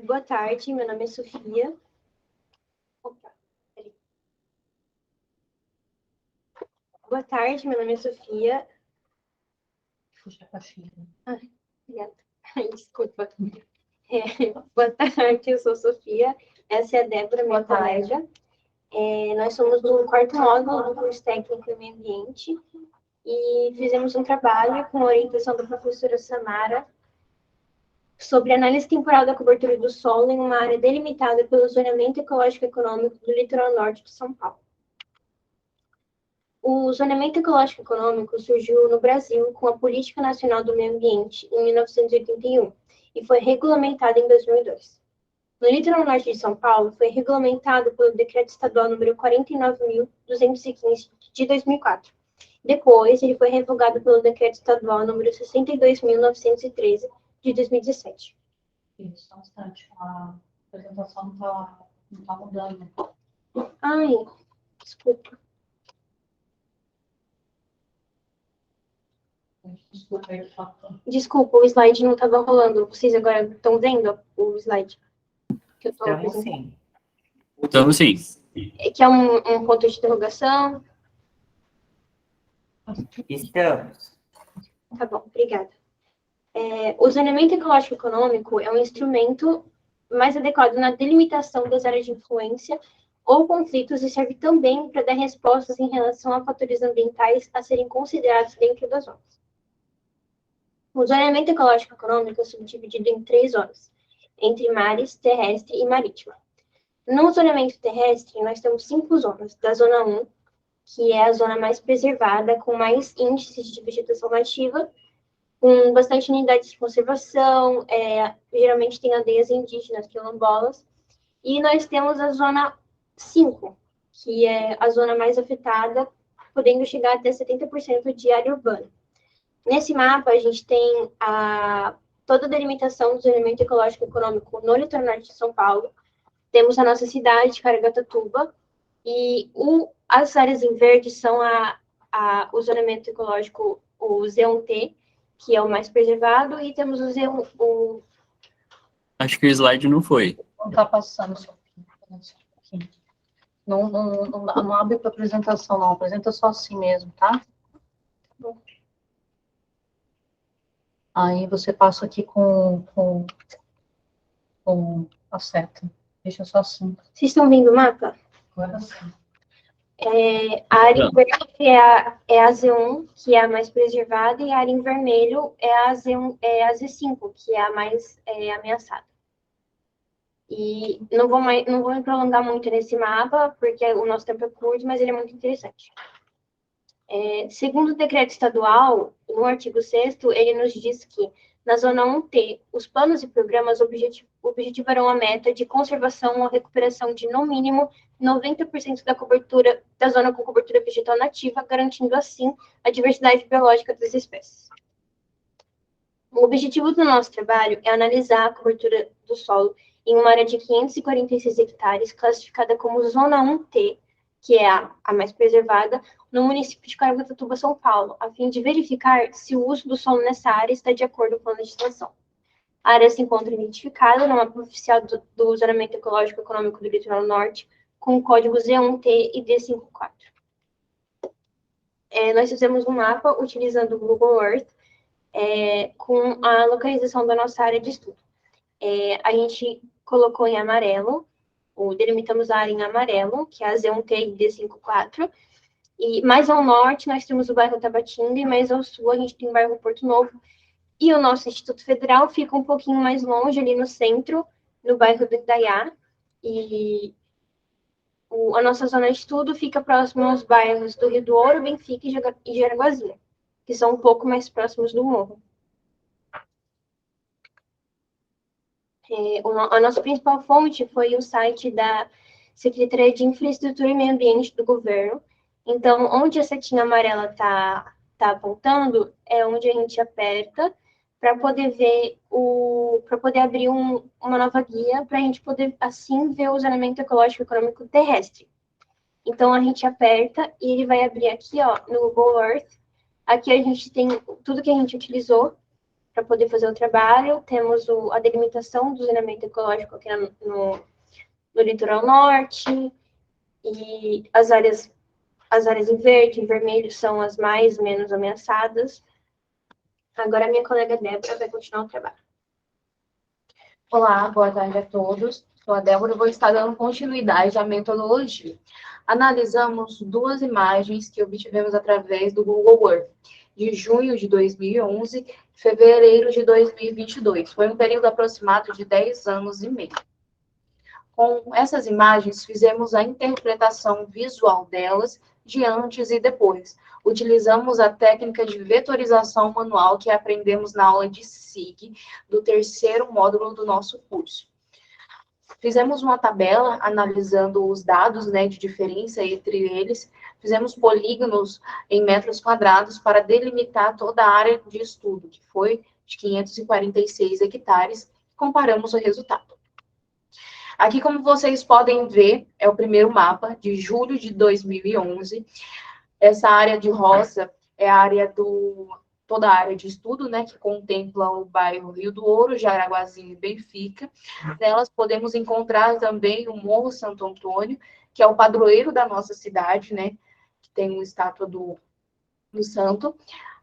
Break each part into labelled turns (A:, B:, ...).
A: Boa tarde, meu nome é Sofia. Opa, peraí. Boa tarde, meu nome é Sofia.
B: Puxa a caixinha.
A: Obrigada. Desculpa. Boa tarde, eu sou Sofia. Essa é a Débora, minha colega. Nós somos do quarto módulo do curso técnico em meio ambiente e fizemos um trabalho com a orientação da professora Samara sobre análise temporal da cobertura do solo em uma área delimitada pelo zoneamento ecológico econômico do litoral norte de São Paulo. O zoneamento ecológico econômico surgiu no Brasil com a Política Nacional do Meio Ambiente em 1981 e foi regulamentado em 2002. No litoral norte de São Paulo, foi regulamentado pelo Decreto Estadual número 49.215 de 2004. Depois, ele foi revogado pelo Decreto Estadual número 62.913 de 2017.
B: Isso, só um instante. A apresentação não tá mudando.
A: Ai, desculpa.
B: Desculpa aí,
A: Desculpa, o slide não estava rolando. Vocês agora estão vendo o slide? Que eu tô
C: Estamos sim.
D: Estamos sim.
A: Que é um ponto de interrogação.
C: Estamos.
A: Tá bom, obrigada. O zoneamento ecológico econômico é um instrumento mais adequado na delimitação das áreas de influência ou conflitos e serve também para dar respostas em relação a fatores ambientais a serem considerados dentro das zonas. O zoneamento ecológico econômico é subdividido em 3 zonas, entre mares, terrestre e marítima. No zoneamento terrestre, nós temos 5 zonas. Da zona 1, que é a zona mais preservada, com mais índices de vegetação nativa, com bastante unidades de conservação, geralmente tem aldeias indígenas, quilombolas. E nós temos a zona 5, que é a zona mais afetada, podendo chegar até 70% de área urbana. Nesse mapa, a gente tem toda a delimitação do zoneamento ecológico econômico no litoral norte de São Paulo. Temos a nossa cidade, Caraguatatuba, e as áreas em verde são o zoneamento ecológico, o Z1T, que é o mais preservado, e temos o Z1...
D: Acho que o slide não foi.
B: Não tá passando, Sofia. Não abre para apresentação, não. Apresenta só assim mesmo, tá?
A: Bom.
B: Aí você passa aqui com a seta. Deixa só assim.
A: Vocês estão vendo o mapa?
B: Agora sim.
A: A área em verde é a Z1, que é a mais preservada, e a área em vermelho é a Z5, que é a mais ameaçada. E não vou me prolongar muito nesse mapa, porque o nosso tempo é curto, mas ele é muito interessante. Segundo o decreto estadual, no artigo 6º, ele nos diz que, na zona 1T, os planos e programas objetivarão a meta de conservação ou recuperação de, no mínimo, 90% da cobertura da zona com cobertura vegetal nativa, garantindo, assim, a diversidade biológica das espécies. O objetivo do nosso trabalho é analisar a cobertura do solo em uma área de 546 hectares, classificada como Zona 1T, que é a mais preservada, no município de Caraguatatuba, São Paulo, a fim de verificar se o uso do solo nessa área está de acordo com a legislação. A área se encontra identificada no mapa oficial do Zoneamento Ecológico Econômico do Litoral Norte, com o código Z1T e D54. Nós fizemos um mapa utilizando o Google Earth, com a localização da nossa área de estudo. A gente colocou em amarelo, delimitamos a área em amarelo, que é a Z1T e D54, e mais ao norte nós temos o bairro Tabatinga, e mais ao sul a gente tem o bairro Porto Novo, e o nosso Instituto Federal fica um pouquinho mais longe, ali no centro, no bairro do Indaiá, e a nossa zona de estudo fica próximo aos bairros do Rio do Ouro, Benfica e Jaraguazinha, que são um pouco mais próximos do morro. A nossa principal fonte foi o site da Secretaria de Infraestrutura e Meio Ambiente do governo. Então, onde a setinha amarela está apontando, é onde a gente aperta para poder ver para poder abrir uma nova guia, para a gente poder, assim, ver o zoneamento ecológico econômico terrestre. Então, a gente aperta e ele vai abrir aqui, ó, no Google Earth. Aqui a gente tem tudo que a gente utilizou. para poder fazer o trabalho. Temos a delimitação do zoneamento ecológico aqui no litoral norte, e as áreas em verde e vermelho são as menos ameaçadas. Agora a minha colega Débora vai continuar o trabalho.
B: Olá, boa tarde a todos. Sou a Débora e vou estar dando continuidade à metodologia. Analisamos duas imagens que obtivemos através do Google Earth, de junho de 2011 e fevereiro de 2022. Foi um período aproximado de 10 anos e meio. Com essas imagens, fizemos a interpretação visual delas de antes e depois. Utilizamos a técnica de vetorização manual que aprendemos na aula de SIG, do terceiro módulo do nosso curso. Fizemos uma tabela analisando os dados, né, de diferença entre eles. Fizemos polígonos em metros quadrados para delimitar toda a área de estudo, que foi de 546 hectares. Comparamos o resultado. Aqui, como vocês podem ver, é o primeiro mapa de julho de 2011. Essa área de roça é a área toda a área de estudo, né, que contempla o bairro Rio do Ouro, Jaraguazinho e Benfica. Nelas podemos encontrar também o Morro Santo Antônio, que é o padroeiro da nossa cidade, né, que tem uma estátua do santo.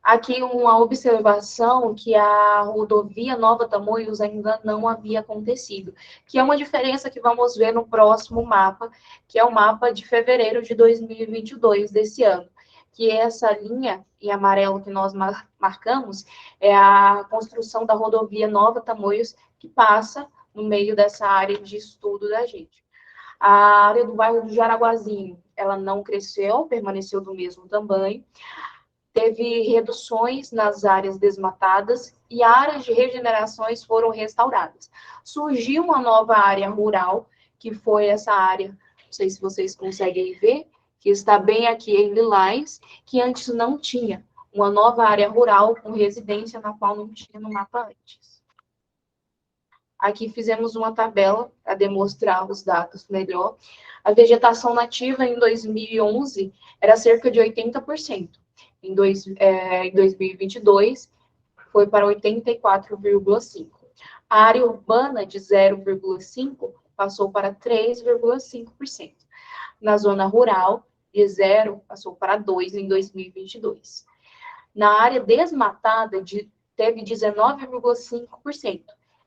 B: Aqui uma observação que a rodovia Nova Tamoios ainda não havia acontecido, que é uma diferença que vamos ver no próximo mapa, que é o mapa de fevereiro de 2022 desse ano, que essa linha em amarelo que nós marcamos é a construção da rodovia Nova Tamoios, que passa no meio dessa área de estudo da gente. A área do bairro do Jaraguazinho, ela não cresceu, permaneceu do mesmo tamanho. Teve reduções nas áreas desmatadas e áreas de regenerações foram restauradas. Surgiu uma nova área rural, que foi essa área, não sei se vocês conseguem ver, que está bem aqui em Lilás, que antes não tinha. Uma nova área rural com residência, na qual não tinha no mapa antes. Aqui fizemos uma tabela para demonstrar os dados melhor. A vegetação nativa em 2011 era cerca de 80%. Em 2022, foi para 84,5%. A área urbana de 0,5% passou para 3,5%. Na zona rural, de 0 passou para 2% em 2022. Na área desmatada, teve 19,5%.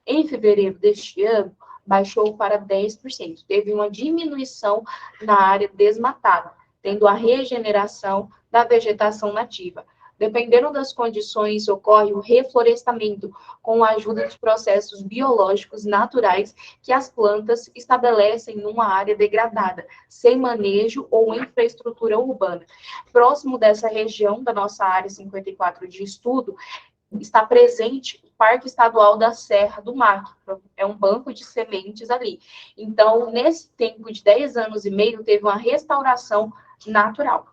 B: Em fevereiro deste ano, baixou para 10%. Teve uma diminuição na área desmatada, tendo a regeneração da vegetação nativa. Dependendo das condições, ocorre o reflorestamento com a ajuda dos processos biológicos naturais que as plantas estabelecem numa área degradada, sem manejo ou infraestrutura urbana. Próximo dessa região da nossa área 54 de estudo, está presente o Parque Estadual da Serra do Mar, é um banco de sementes ali. Então, nesse tempo de 10 anos e meio, teve uma restauração natural.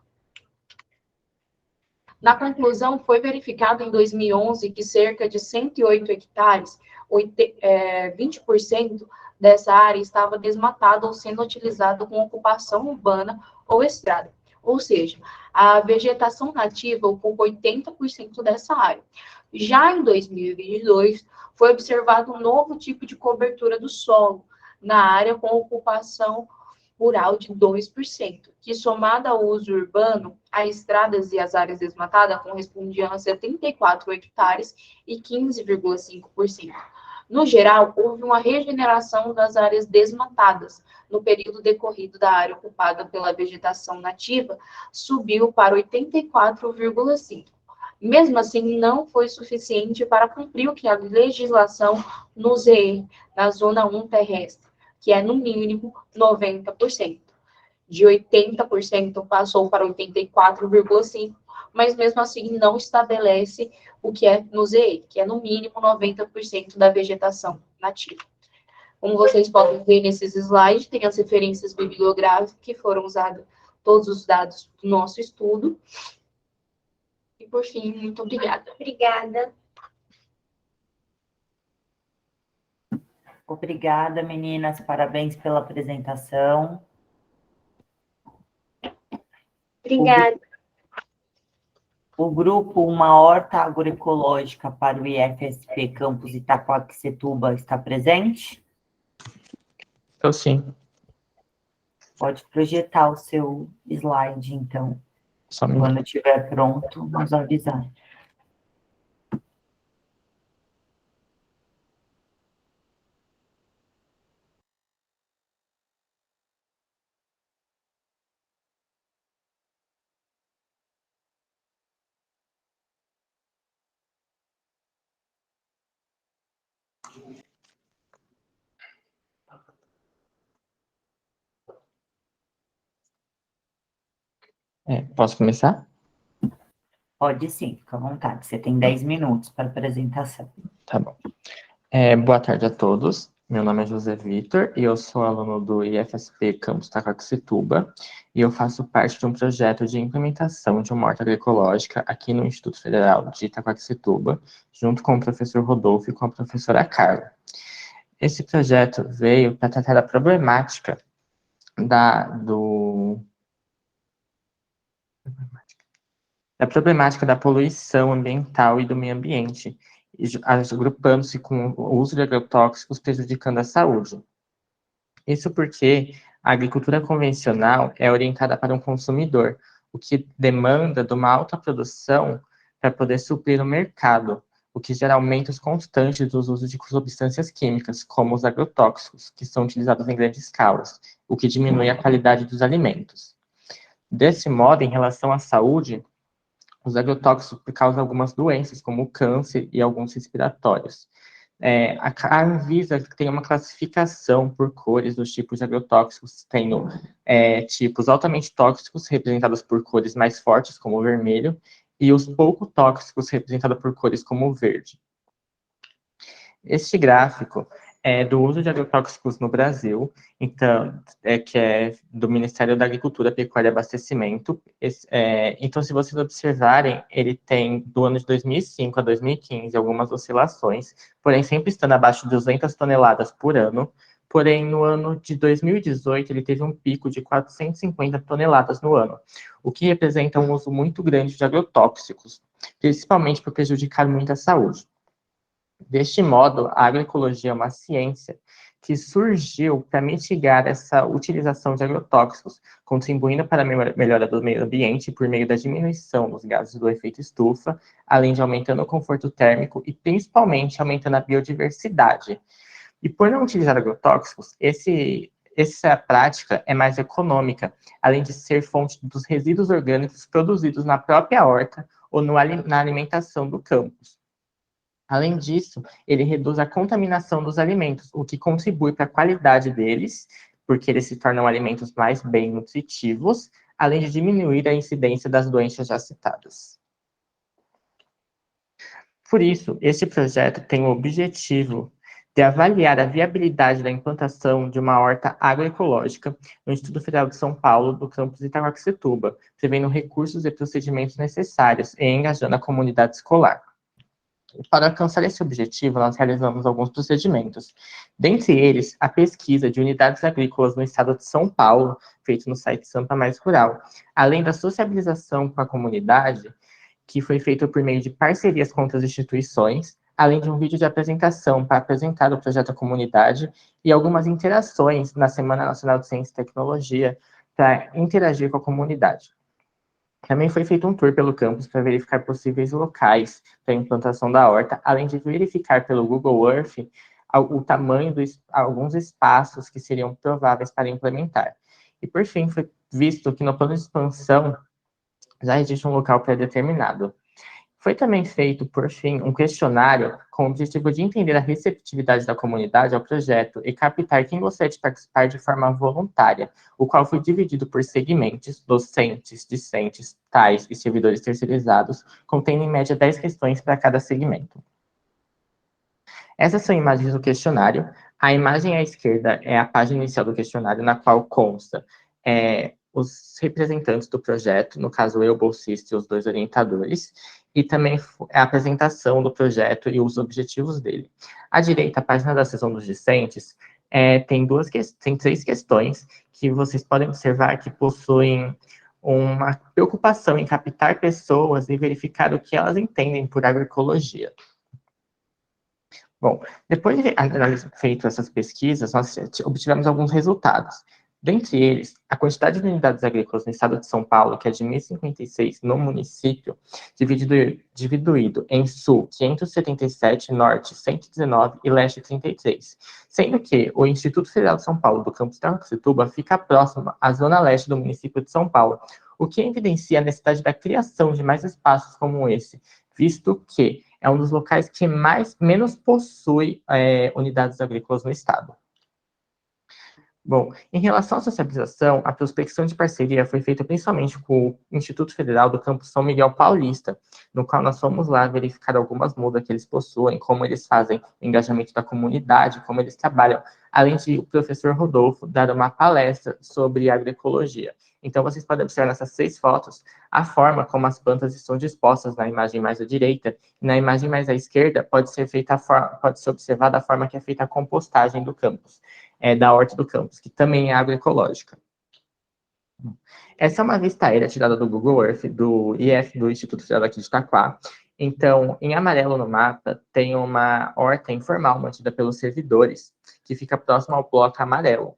B: Na conclusão, foi verificado em 2011 que cerca de 108 hectares, 20% dessa área estava desmatada ou sendo utilizada com ocupação urbana ou estrada. Ou seja, a vegetação nativa ocupa 80% dessa área. Já em 2022, foi observado um novo tipo de cobertura do solo na área com ocupação rural de 2%, que somada ao uso urbano, as estradas e as áreas desmatadas correspondiam a 74 hectares e 15,5%. No geral, houve uma regeneração das áreas desmatadas. No período decorrido da área ocupada pela vegetação nativa, subiu para 84,5%. Mesmo assim, não foi suficiente para cumprir o que a legislação nos na Zona 1 terrestre, que é, no mínimo, 90%. De 80% passou para 84,5%, mas mesmo assim não estabelece o que é no ZE, que é, no mínimo, 90% da vegetação nativa. Como vocês podem ver nesses slides, tem as referências bibliográficas que foram usados todos os dados do nosso estudo. E, por fim, muito obrigada.
A: Obrigada.
C: Obrigada, meninas. Parabéns pela apresentação.
A: Obrigada.
C: O grupo Uma Horta Agroecológica para o IFSP Campus Itaquaquecetuba está presente?
E: Eu sim.
C: Pode projetar o seu slide, então.
E: Só um minuto.
C: Quando estiver pronto, nos avisar.
E: Posso começar?
C: Pode sim, fica à vontade. Você tem 10 minutos para apresentação.
E: Tá bom. Boa tarde a todos. Meu nome é José Vitor e eu sou aluno do IFSP Campus Itaquaquecetuba e eu faço parte de um projeto de implementação de uma horta agroecológica aqui no Instituto Federal de Itaquaquecetuba, junto com o professor Rodolfo e com a professora Carla. Esse projeto veio para tratar da problemática da poluição ambiental e do meio ambiente, agrupando-se com o uso de agrotóxicos prejudicando a saúde. Isso porque a agricultura convencional é orientada para um consumidor, o que demanda de uma alta produção para poder suprir o mercado, o que gera aumentos constantes dos usos de substâncias químicas, como os agrotóxicos, que são utilizados em grandes escalas, o que diminui a qualidade dos alimentos. Desse modo, em relação à saúde, os agrotóxicos causam algumas doenças, como o câncer e alguns respiratórios. A Anvisa tem uma classificação por cores dos tipos de agrotóxicos, tendo tipos altamente tóxicos, representados por cores mais fortes, como o vermelho, e os pouco tóxicos, representados por cores como o verde. Este gráfico é do uso de agrotóxicos no Brasil, então, que é do Ministério da Agricultura, Pecuária e Abastecimento. Então, se vocês observarem, ele tem, do ano de 2005 a 2015, algumas oscilações, porém sempre estando abaixo de 200 toneladas por ano. Porém, no ano de 2018, ele teve um pico de 450 toneladas no ano, o que representa um uso muito grande de agrotóxicos, principalmente por prejudicar muito a saúde. Deste modo, a agroecologia é uma ciência que surgiu para mitigar essa utilização de agrotóxicos, contribuindo para a melhora do meio ambiente por meio da diminuição dos gases do efeito estufa, além de aumentando o conforto térmico e principalmente aumentando a biodiversidade. E por não utilizar agrotóxicos, essa prática é mais econômica, além de ser fonte dos resíduos orgânicos produzidos na própria horta ou na alimentação do campus. Além disso, ele reduz a contaminação dos alimentos, o que contribui para a qualidade deles, porque eles se tornam alimentos mais bem nutritivos, além de diminuir a incidência das doenças já citadas. Por isso, esse projeto tem o objetivo de avaliar a viabilidade da implantação de uma horta agroecológica no Instituto Federal de São Paulo, do campus Itaquaquecetuba, prevendo recursos e procedimentos necessários e engajando a comunidade escolar. Para alcançar esse objetivo, nós realizamos alguns procedimentos. Dentre eles, a pesquisa de unidades agrícolas no estado de São Paulo, feito no site Sampa Mais Rural, além da sociabilização com a comunidade, que foi feita por meio de parcerias com outras instituições, além de um vídeo de apresentação para apresentar o projeto à comunidade e algumas interações na Semana Nacional de Ciência e Tecnologia para interagir com a comunidade. Também foi feito um tour pelo campus para verificar possíveis locais para a implantação da horta, além de verificar pelo Google Earth o tamanho de alguns espaços que seriam prováveis para implementar. E, por fim, foi visto que no plano de expansão já existe um local pré-determinado. Foi também feito, por fim, um questionário com o objetivo de entender a receptividade da comunidade ao projeto e captar quem gostaria de participar de forma voluntária, o qual foi dividido por segmentos, docentes, discentes, tais e servidores terceirizados, contendo em média 10 questões para cada segmento. Essas são imagens do questionário. A imagem à esquerda é a página inicial do questionário, na qual consta os representantes do projeto, no caso eu, bolsista e os 2 orientadores, e também a apresentação do projeto e os objetivos dele. À direita, a página da seção dos discentes, tem 3 questões que vocês podem observar que possuem uma preocupação em captar pessoas e verificar o que elas entendem por agroecologia. Bom, depois de feito essas pesquisas, nós obtivemos alguns resultados. Dentre eles, a quantidade de unidades agrícolas no estado de São Paulo, que é de 1.056 no município, dividido em sul 577, norte 119 e leste 33. Sendo que o Instituto Federal de São Paulo, do campus Itaquaquecetuba, fica próximo à zona leste do município de São Paulo, o que evidencia a necessidade da criação de mais espaços como esse, visto que é um dos locais que menos possui unidades agrícolas no estado. Bom, em relação à socialização, a prospecção de parceria foi feita principalmente com o Instituto Federal do Campus São Miguel Paulista, no qual nós fomos lá verificar algumas mudas que eles possuem, como eles fazem o engajamento da comunidade, como eles trabalham, além de o professor Rodolfo dar uma palestra sobre agroecologia. Então, vocês podem observar nessas 6 fotos a forma como as plantas estão dispostas na imagem mais à direita, e na imagem mais à esquerda pode ser observada a forma que é feita a compostagem do campus. Da horta do campus, que também é agroecológica. Essa é uma vista aérea tirada do Google Earth, do IF, do Instituto Federal aqui de Itaquá. Então, em amarelo no mapa, tem uma horta informal mantida pelos servidores, que fica próximo ao bloco amarelo.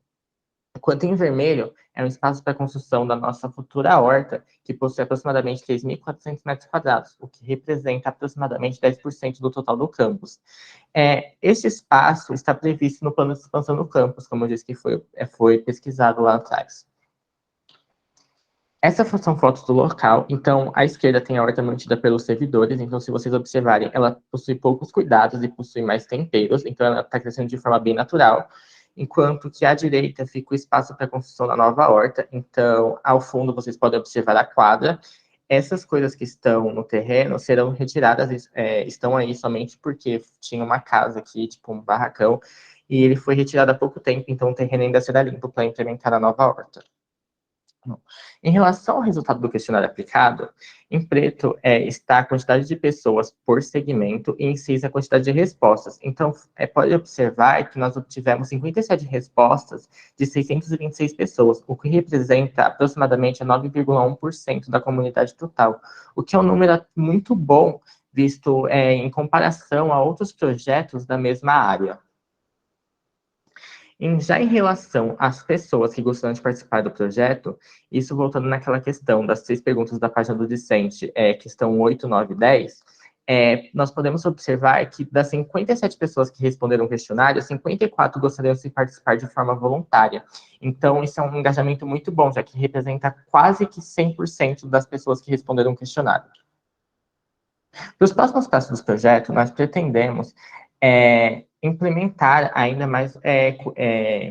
E: Enquanto em vermelho, é um espaço para a construção da nossa futura horta, que possui aproximadamente 3.400 metros quadrados, o que representa aproximadamente 10% do total do campus. Este espaço está previsto no plano de expansão do campus, como eu disse que foi pesquisado lá atrás. Essas são fotos do local. Então, à esquerda tem a horta mantida pelos servidores. Então, se vocês observarem, ela possui poucos cuidados e possui mais temperos. Então, ela está crescendo de forma bem natural. Enquanto que à direita fica o espaço para a construção da nova horta. Então, ao fundo, vocês podem observar a quadra. Essas coisas que estão no terreno serão retiradas, estão aí somente porque tinha uma casa aqui, tipo um barracão, e ele foi retirado há pouco tempo, então o terreno ainda será limpo para implementar a nova horta. Em relação ao resultado do questionário aplicado, em preto está a quantidade de pessoas por segmento e em cinza a quantidade de respostas. Então, pode observar que nós obtivemos 57 respostas de 626 pessoas, o que representa aproximadamente 9,1% da comunidade total, o que é um número muito bom, visto em comparação a outros projetos da mesma área. Já em relação às pessoas que gostariam de participar do projeto, isso voltando naquela questão das 3 perguntas da página do discente, questão 8, 9 e 10, nós podemos observar que das 57 pessoas que responderam o questionário, 54 gostariam de participar de forma voluntária. Então, isso é um engajamento muito bom, já que representa quase que 100% das pessoas que responderam o questionário. Para os próximos passos do projeto, nós pretendemos implementar ainda mais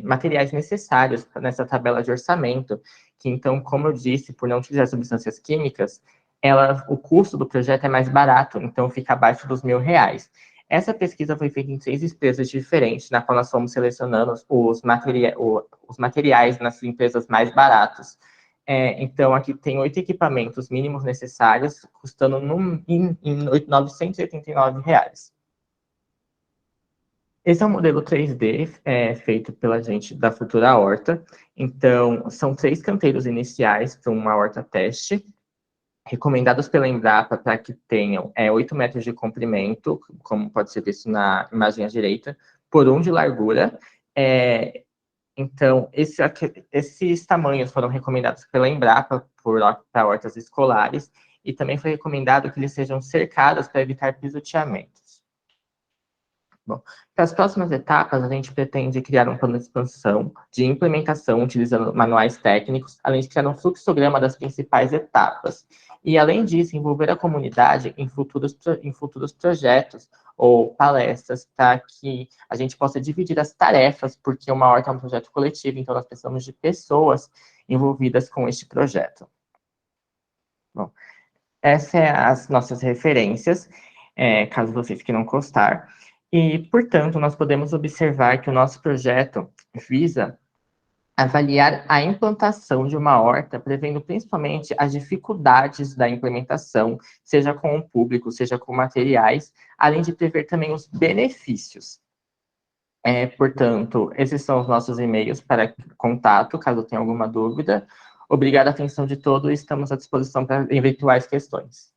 E: materiais necessários nessa tabela de orçamento, que então, como eu disse, por não utilizar substâncias químicas, o custo do projeto é mais barato, então fica abaixo dos R$1.000. Essa pesquisa foi feita em 6 empresas diferentes, na qual nós fomos selecionando os materiais nas empresas mais baratas. Então, aqui tem 8 equipamentos mínimos necessários, custando em R$989. Esse é um modelo 3D feito pela gente da Futura Horta. Então, são 3 canteiros iniciais para uma horta teste, recomendados pela Embrapa para que tenham 8 metros de comprimento, como pode ser visto na imagem à direita, por 1 de largura. Então, esses tamanhos foram recomendados pela Embrapa para hortas escolares, e também foi recomendado que eles sejam cercados para evitar pisoteamentos. Bom, para as próximas etapas, a gente pretende criar um plano de expansão, de implementação, utilizando manuais técnicos, além de criar um fluxograma das principais etapas. E, além disso, envolver a comunidade em futuros projetos ou palestras, para que a gente possa dividir as tarefas, porque uma horta é um projeto coletivo, então nós precisamos de pessoas envolvidas com este projeto. Bom, essas são as nossas referências, caso vocês queiram constar. E, portanto, nós podemos observar que o nosso projeto visa avaliar a implantação de uma horta, prevendo principalmente as dificuldades da implementação, seja com o público, seja com materiais, além de prever também os benefícios. Portanto, esses são os nossos e-mails para contato, caso tenha alguma dúvida, Obrigado à atenção de todos e estamos à disposição para eventuais questões.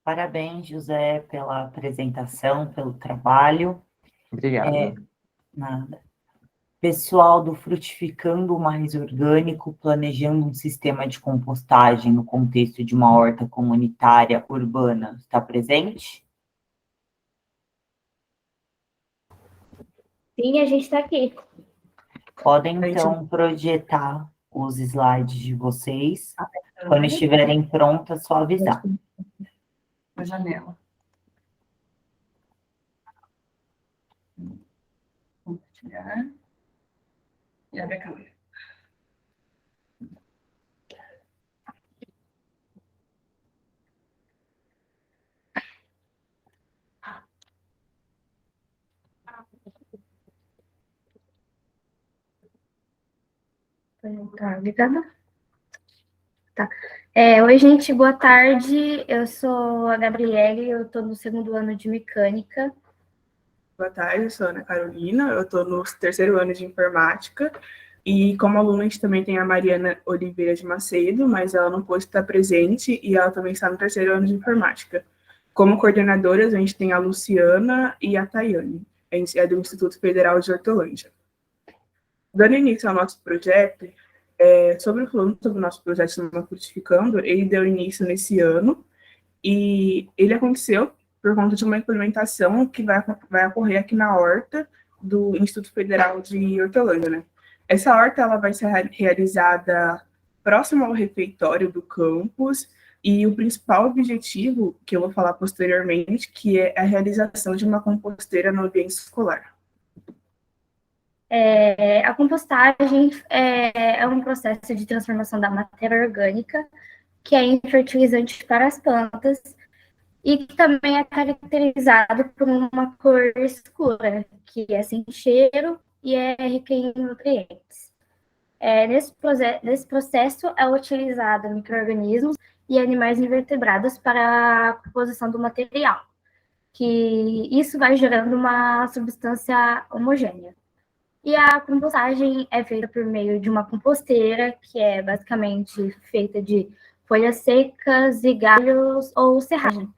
C: Parabéns, José, pela apresentação, pelo trabalho.
E: Obrigado.
C: Nada. Pessoal do Frutificando Mais Orgânico, planejando um sistema de compostagem no contexto de uma horta comunitária urbana, está presente?
A: Sim, a gente está aqui.
C: Podem, então, projetar os slides de vocês. Quando estiverem prontas, só avisar.
F: Na janela. Compartilhar. E abre a câmera.
G: Tá ligado? Tá. Oi, gente, boa tarde. Eu sou a Gabriele, eu estou no segundo ano de mecânica.
H: Boa tarde, eu sou a Ana Carolina, eu estou no terceiro ano de informática e como aluna a gente também tem a Mariana Oliveira de Macedo, mas ela não pôde estar presente e ela também está no terceiro ano de informática. Como coordenadoras, a gente tem a Luciana e a Tayane, a gente é do Instituto Federal de Hortolândia. Dando início ao nosso projeto, sobre o nosso projeto Cinema Frutificando, ele deu início nesse ano e ele aconteceu por conta de uma implementação que vai ocorrer aqui na horta do Instituto Federal de Hortolândia, né? Essa horta ela vai ser realizada próximo ao refeitório do campus e o principal objetivo, que eu vou falar posteriormente, que é a realização de uma composteira no ambiente escolar.
G: A compostagem é um processo de transformação da matéria orgânica, que é em fertilizante para as plantas, e que também é caracterizado por uma cor escura, que é sem cheiro e é rica em nutrientes. Nesse processo é utilizado micro-organismos e animais invertebrados para a composição do material, que isso vai gerando uma substância homogênea. E a compostagem é feita por meio de uma composteira, que é basicamente feita de folhas secas e galhos ou serragem,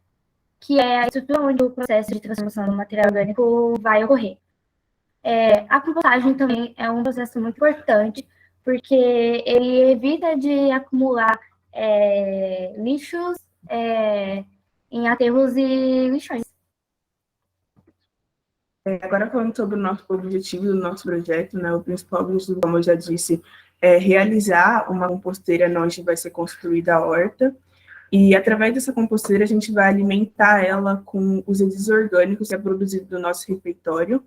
G: que é a estrutura onde o processo de transformação do material orgânico vai ocorrer. A compostagem também é um processo muito importante, porque ele evita de acumular lixos em aterros e lixões.
H: Agora falando sobre o nosso objetivo do nosso projeto, né, o principal objetivo, como eu já disse, é realizar uma composteira onde vai ser construída a horta, e através dessa composteira a gente vai alimentar ela com os resíduos orgânicos que é produzido do nosso refeitório.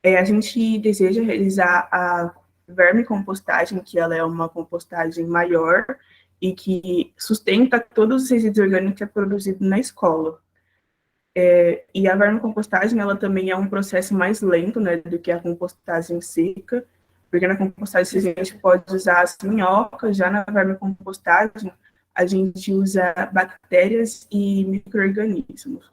H: A gente deseja realizar a vermicompostagem, que ela é uma compostagem maior e que sustenta todos os resíduos orgânicos que é produzido na escola. E a vermicompostagem, ela também é um processo mais lento, né, do que a compostagem seca, porque na compostagem a gente pode usar as minhocas, já na vermicompostagem a gente usa bactérias e micro-organismos.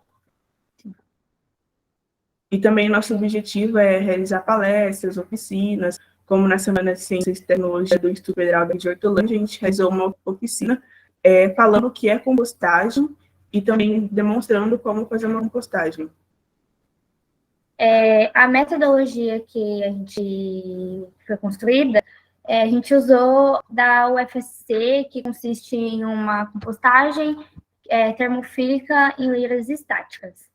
H: E também nosso objetivo é realizar palestras, oficinas, como na Semana de Ciências e Tecnologia do Instituto Federal de Hortolândia, a gente realizou uma oficina falando o que é compostagem e também demonstrando como fazer uma compostagem.
G: A metodologia que a gente foi construída, a gente usou da UFSC, que consiste em uma compostagem termofílica em leiras estáticas.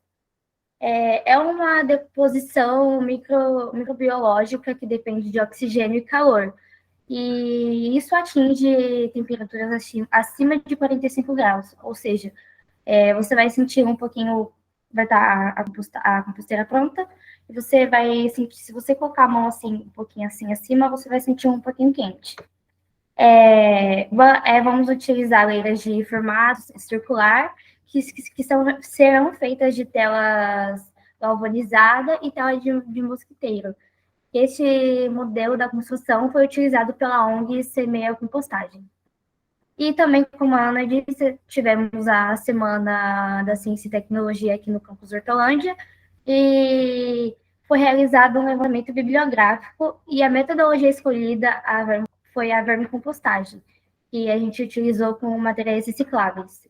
G: É uma deposição microbiológica que depende de oxigênio e calor. E isso atinge temperaturas acima de 45 graus, ou seja, você vai sentir um pouquinho, vai estar a composteira pronta, e você vai sentir, se você colocar a mão assim, um pouquinho assim acima, você vai sentir um pouquinho quente. Vamos utilizar leiras de formato circular, que serão feitas de telas galvanizadas e tela de mosquiteiro. Este modelo da construção foi utilizado pela ONG Semeia Compostagem. E também, como a Ana disse, tivemos a Semana da Ciência e Tecnologia aqui no campus Hortolândia, e foi realizado um levantamento bibliográfico, e a metodologia escolhida foi a vermicompostagem, que a gente utilizou com materiais recicláveis.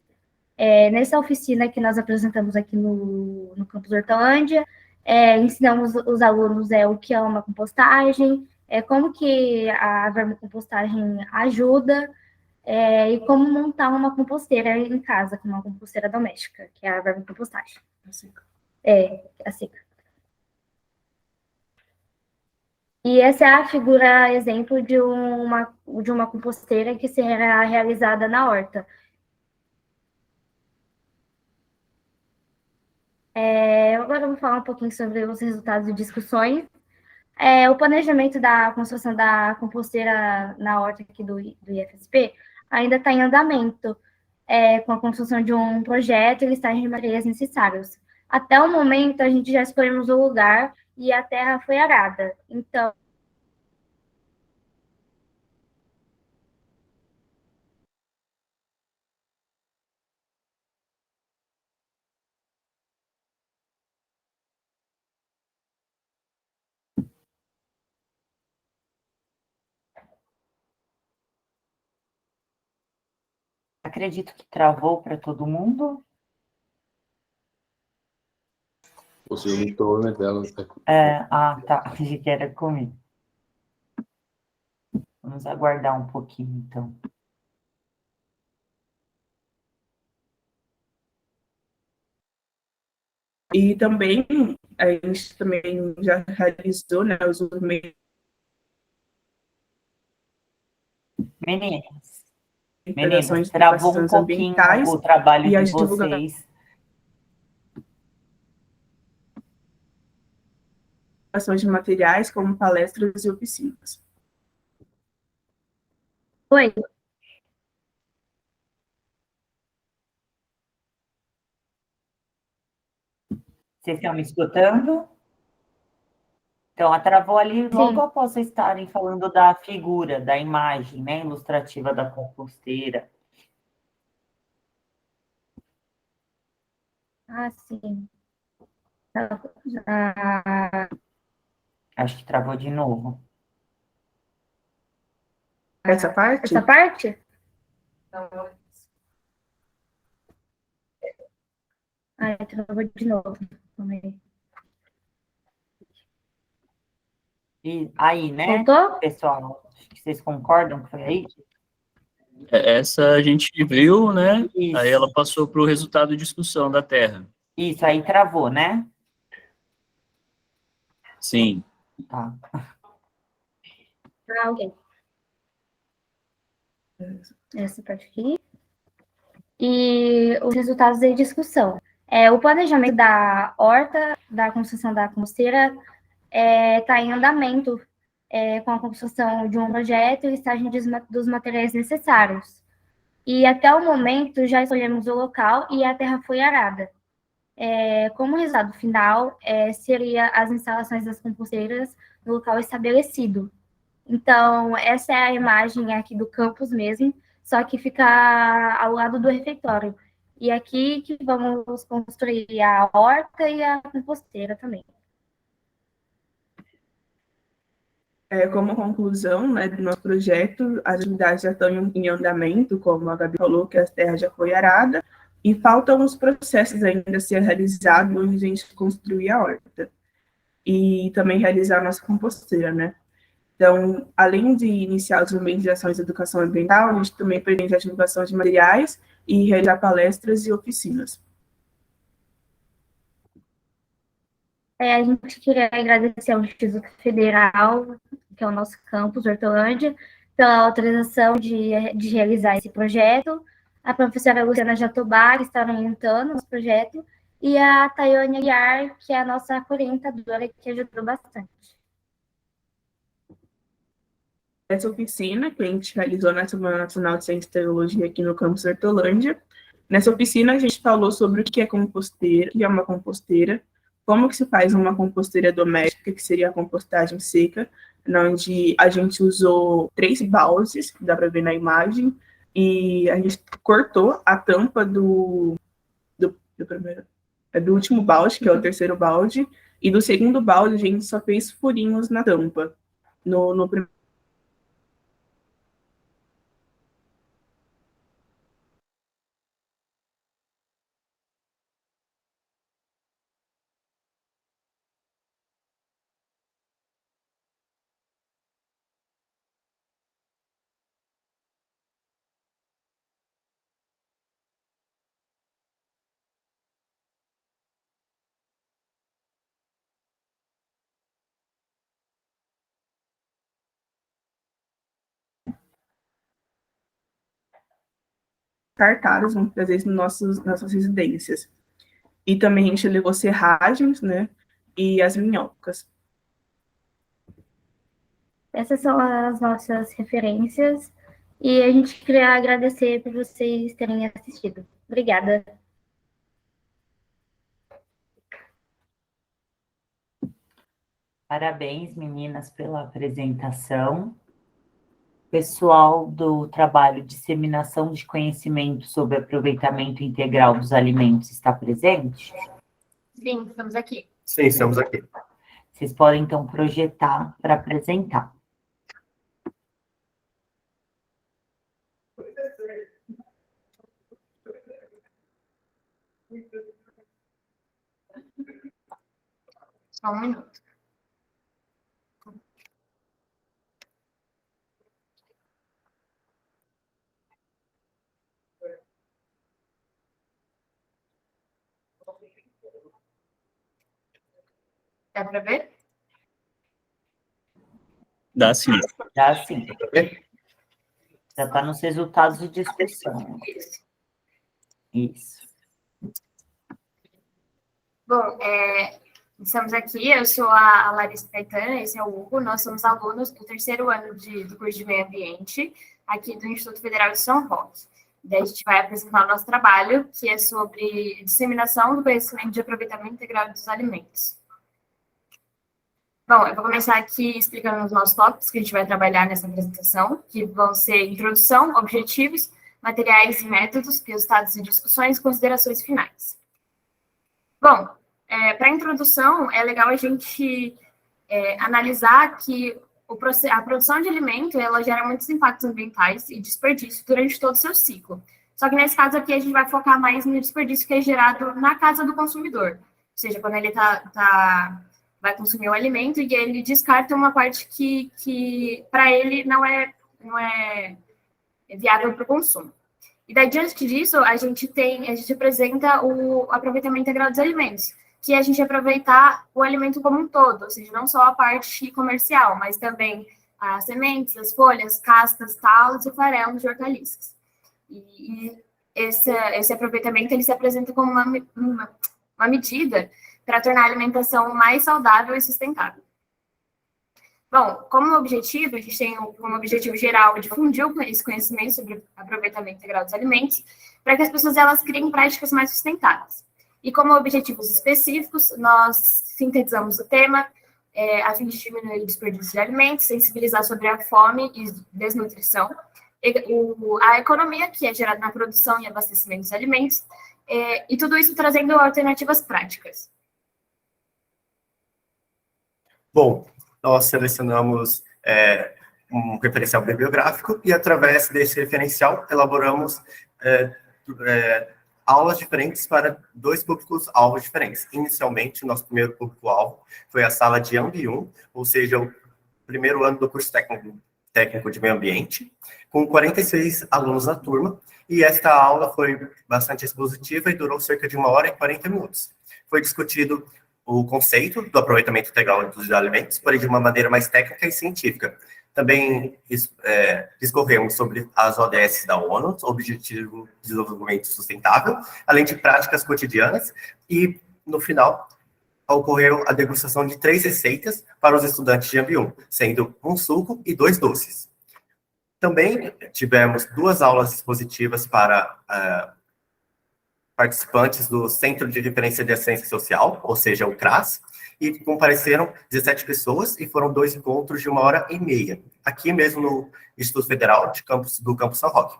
G: Nessa oficina que nós apresentamos aqui no Campus Hortolândia, ensinamos os alunos o que é uma compostagem, como que a vermicompostagem ajuda, e como montar uma composteira em casa, com uma composteira doméstica, que é a vermicompostagem. A seca. E essa é a figura exemplo de uma composteira que será realizada na horta. Agora eu vou falar um pouquinho sobre os resultados de discussões. O planejamento da construção da composteira na horta aqui do IFSP ainda está em andamento, com a construção de um projeto e listagem de materiais necessários. Até o momento, a gente já escolhemos o lugar e a terra foi arada. Então,
C: Acredito que travou para todo mundo.
I: Você não estou na tela.
C: Tá. Achei que era comigo. Vamos aguardar um pouquinho, então.
H: E também, a gente também já realizou, né, os meios
C: Meninas, travou um pouquinho o trabalho de vocês.
H: De materiais, como palestras e oficinas.
G: Oi.
C: Vocês estão me escutando? Então, ela travou ali logo
G: Sim.
C: após vocês estarem falando da figura, da imagem, né, ilustrativa da composteira.
G: Sim.
C: Acho que travou de novo.
H: Essa parte?
G: Essa parte? Travou de novo.
C: E aí, né,
G: Voltou?
C: pessoal? Acho que vocês concordam que foi aí?
D: Essa a gente viu, né?
C: Isso.
D: Aí ela passou para o resultado de discussão da Terra.
C: Isso, aí travou, né?
D: Sim.
C: Tá.
G: Ok. Essa parte aqui. E os resultados da discussão. O planejamento da horta, da construção da composteira, está em andamento, com a construção de um projeto e listagem dos materiais necessários. E até o momento já escolhemos o local e a terra foi arada. Como resultado final, seria as instalações das composteiras no local estabelecido. Então, essa é a imagem aqui do campus mesmo, só que fica ao lado do refeitório. E aqui que vamos construir a horta e a composteira também.
H: Como conclusão, né, do nosso projeto, as atividades já estão em andamento, como a Gabi falou, que a terra já foi arada, e faltam os processos ainda a ser realizados antes de a gente construir a horta. E também realizar a nossa composteira, né? Então, além de iniciar os momentos de ações de educação ambiental, a gente também pretende a divulgação de materiais e realizar palestras e oficinas.
G: A gente queria agradecer ao Instituto Federal, que é o nosso campus, Hortolândia, pela autorização de realizar esse projeto, a professora Luciana Jatobá, que está orientando o projeto, e a Tayane Aguiar, que é a nossa orientadora, que ajudou bastante.
H: Essa oficina que a gente realizou na Semana Nacional de Ciência e Tecnologia aqui no campus Hortolândia. Nessa oficina, a gente falou sobre o que é composteira, o que é uma composteira, como que se faz uma composteira doméstica, que seria a compostagem seca, onde a gente usou 3 baldes, que dá para ver na imagem, e a gente cortou a tampa do último balde, que é o terceiro balde, e do segundo balde a gente só fez furinhos na tampa. No primeiro descartadas, muitas vezes, nossas residências. E também a gente levou serragens, né, e as minhocas.
G: Essas são as nossas referências e a gente queria agradecer por vocês terem assistido. Obrigada.
C: Parabéns, meninas, pela apresentação. Pessoal do trabalho de disseminação de conhecimento sobre aproveitamento integral dos alimentos está presente?
B: Sim, estamos aqui.
I: Sim, estamos aqui.
C: Vocês podem, então, projetar para apresentar.
B: Só um minuto. Dá para ver?
D: Dá sim.
C: Já assim. Já está nos resultados de discussão. Isso.
B: Bom, estamos aqui, eu sou a Larissa Caetano, esse é o Hugo, nós somos alunos do terceiro ano do curso de Meio Ambiente, aqui do Instituto Federal de São Roque. Daí a gente vai apresentar o nosso trabalho, que é sobre disseminação do conhecimento de aproveitamento integral dos alimentos. Bom, eu vou começar aqui explicando os nossos tópicos que a gente vai trabalhar nessa apresentação, que vão ser introdução, objetivos, materiais e métodos, resultados e discussões e considerações finais. Bom, para a introdução, é legal a gente analisar que a produção de alimento, ela gera muitos impactos ambientais e desperdício durante todo o seu ciclo. Só que nesse caso aqui, a gente vai focar mais no desperdício que é gerado na casa do consumidor. Ou seja, quando ele vai consumir o alimento e ele descarta uma parte que para ele não é viável para o consumo. E daí, diante disso, a gente apresenta o aproveitamento integral dos alimentos, que é a gente aproveitar o alimento como um todo, ou seja, não só a parte comercial, mas também as sementes, as folhas, cascas, talos e farelos de hortaliças. E esse aproveitamento ele se apresenta como uma medida para tornar a alimentação mais saudável e sustentável. Bom, como objetivo, a gente tem como objetivo geral difundir esse conhecimento sobre aproveitamento integral dos alimentos, para que as pessoas elas criem práticas mais sustentáveis. E como objetivos específicos, nós sintetizamos o tema a fim de diminuir o desperdício de alimentos, sensibilizar sobre a fome e desnutrição, a economia que é gerada na produção e abastecimento dos alimentos, e tudo isso trazendo alternativas práticas.
I: Bom, nós selecionamos um referencial bibliográfico e, através desse referencial, elaboramos aulas diferentes para dois públicos-alvos diferentes. Inicialmente, nosso primeiro público-alvo foi a sala de Ambi 1, ou seja, o primeiro ano do curso técnico de meio ambiente, com 46 alunos na turma, e esta aula foi bastante expositiva e durou cerca de 1h e 40 minutos. Foi discutido o conceito do aproveitamento integral dos alimentos, porém de uma maneira mais técnica e científica. Também discorremos sobre as ODS da ONU, Objetivo de Desenvolvimento Sustentável, além de práticas cotidianas, e, no final, ocorreu a degustação de 3 receitas para os estudantes de Ambi 1, sendo um suco e 2 doces. Também tivemos 2 aulas expositivas para participantes do Centro de Referência de Assistência Social, ou seja, o CRAS, e compareceram 17 pessoas, e foram 2 encontros de 1h30, aqui mesmo no Instituto Federal do Campus São Roque.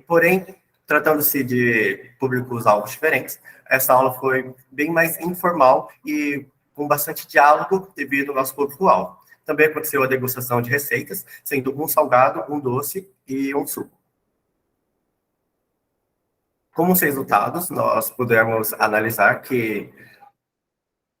I: Porém, tratando-se de públicos-alvos diferentes, essa aula foi bem mais informal e com bastante diálogo devido ao nosso público-alvo. Também aconteceu a degustação de receitas, sendo um salgado, um doce e um suco. Como os resultados, nós pudemos analisar que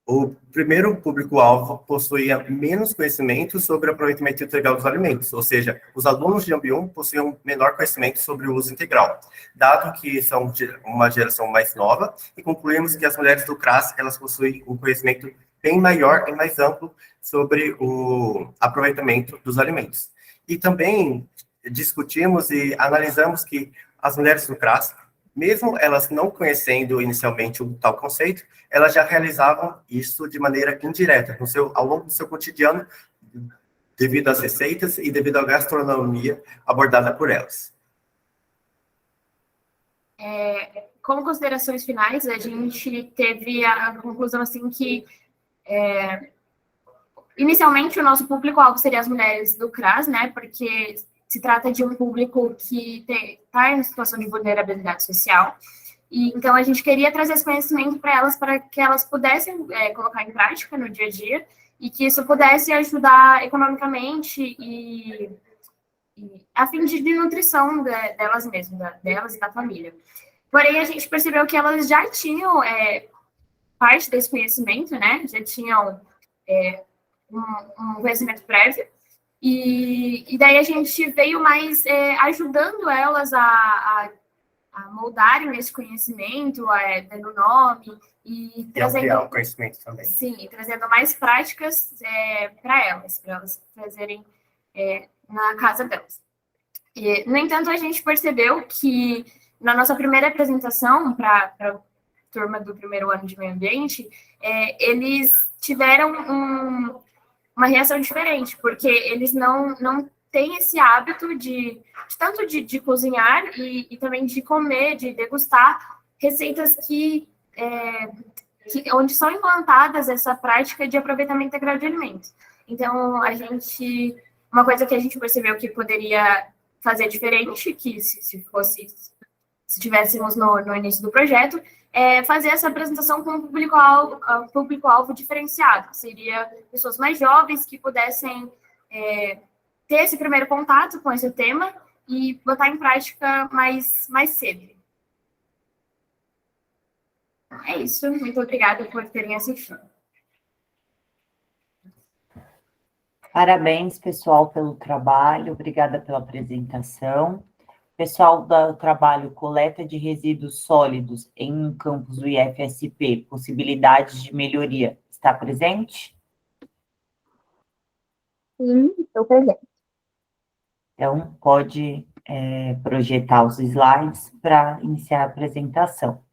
I: o primeiro público-alvo possuía menos conhecimento sobre o aproveitamento integral dos alimentos, ou seja, os alunos de Ambi 1 possuíam menor conhecimento sobre o uso integral, dado que são uma geração mais nova, e concluímos que as mulheres do CRAS, elas possuem um conhecimento bem maior e mais amplo sobre o aproveitamento dos alimentos. E também discutimos e analisamos que As mulheres do CRAS, mesmo elas não conhecendo inicialmente o tal conceito, elas já realizavam isso de maneira indireta, ao longo do seu cotidiano, devido às receitas e devido à gastronomia abordada por elas.
B: Como considerações finais, a gente teve a conclusão assim que inicialmente o nosso público-alvo seria as mulheres do CRAS, né? Porque se trata de um público que está em situação de vulnerabilidade social. E então a gente queria trazer esse conhecimento para que elas pudessem colocar em prática no dia a dia e que isso pudesse ajudar economicamente e a fim de nutrição delas mesmas, delas e da família. Porém, a gente percebeu que elas já tinham parte desse conhecimento, né? Já tinham um conhecimento prévio. E daí a gente veio mais ajudando elas a moldarem esse conhecimento, dando nome e trazendo...
I: ampliar o conhecimento também.
B: Sim, e trazendo mais práticas para elas fazerem na casa delas. No entanto, a gente percebeu que na nossa primeira apresentação para a turma do primeiro ano de meio ambiente, eles tiveram uma reação diferente, porque eles não têm esse hábito tanto de cozinhar e também de comer, de degustar receitas onde são implantadas essa prática de aproveitamento integral de alimentos. Então, uma coisa que a gente percebeu que poderia fazer diferente, que se tivéssemos no início do projeto, fazer essa apresentação com um público-alvo diferenciado. Seria pessoas mais jovens que pudessem ter esse primeiro contato com esse tema e botar em prática mais cedo. É isso. Muito obrigada por terem assistido.
C: Parabéns, pessoal, pelo trabalho. Obrigada pela apresentação. Pessoal do trabalho coleta de resíduos sólidos em um campus do IFSP, possibilidades de melhoria, está presente?
G: Sim, estou presente.
C: Então, pode projetar os slides para iniciar a apresentação.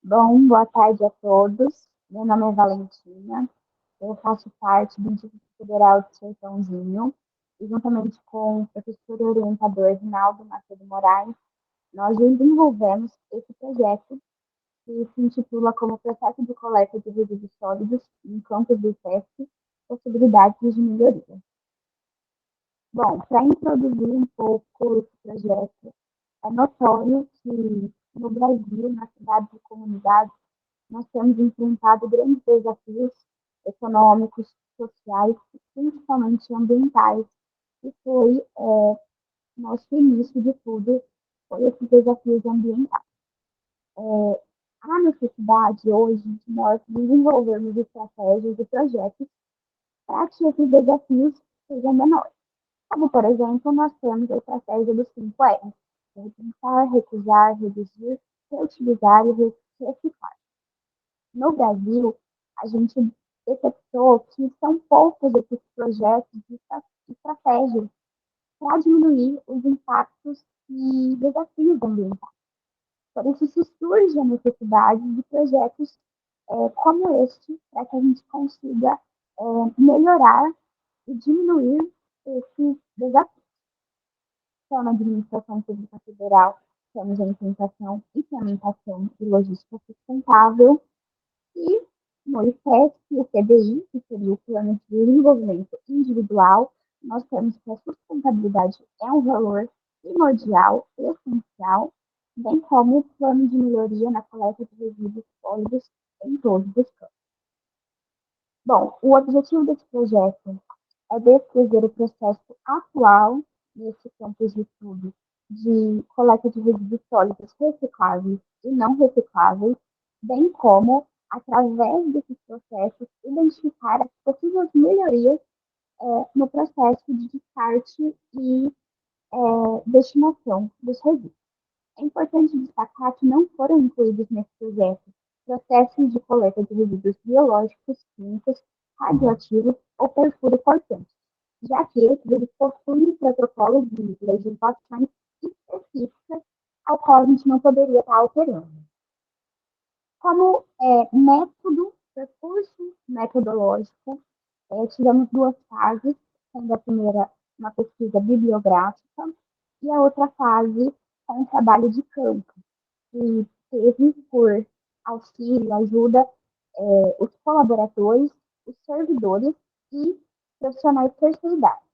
G: Bom, boa tarde a todos. Meu nome é Valentina. Eu faço parte do Instituto Federal de Sertãozinho e, juntamente com o professor e orientador Rinaldo Macedo Moraes, nós desenvolvemos esse projeto que se intitula como Processo de Coleta de Resíduos Sólidos em Campos do IFESP, Possibilidades de Melhoria. Bom, para introduzir um pouco esse projeto, é notório que no Brasil, nas cidades e comunidades, nós temos enfrentado grandes desafios econômicos, sociais e principalmente ambientais. E foi nosso início de tudo, foi esses desafios ambientais. Há necessidade hoje de nós desenvolvermos estratégias e projetos para que esses desafios sejam menores. Como, por exemplo, nós temos a estratégia dos 5R: repensar, recusar, reduzir, reutilizar e reciclar. No Brasil, a gente detectou que são poucos esses projetos de estratégias para diminuir os impactos e desafios ambientais. Por isso, se surge a necessidade de projetos como este, para que a gente consiga melhorar e diminuir esses desafios. Então, na administração pública federal, temos a implementação de logística sustentável, e no IFESP, o PDI, que seria o Plano de Desenvolvimento Individual, nós temos que a sustentabilidade é um valor primordial, essencial, bem como o plano de melhoria na coleta de resíduos sólidos em todos os campos. Bom, o objetivo desse projeto é descrever o processo atual nesse campus de estudo de coleta de resíduos sólidos recicláveis e não recicláveis,
J: bem como, através desses processos, identificar as possíveis melhorias no processo de descarte e destinação dos resíduos. É importante destacar que não foram incluídos nesse projeto processos de coleta de resíduos biológicos, químicos, radioativos ou perfuro cortantes, já que eles possuem protocolos de legislações específicas ao qual a gente não poderia estar alterando. Como método, recurso metodológico, tivemos duas fases, sendo a primeira uma pesquisa bibliográfica e a outra fase com um trabalho de campo, que teve por auxílio, ajuda, os colaboradores, os servidores e profissionais terceirizados.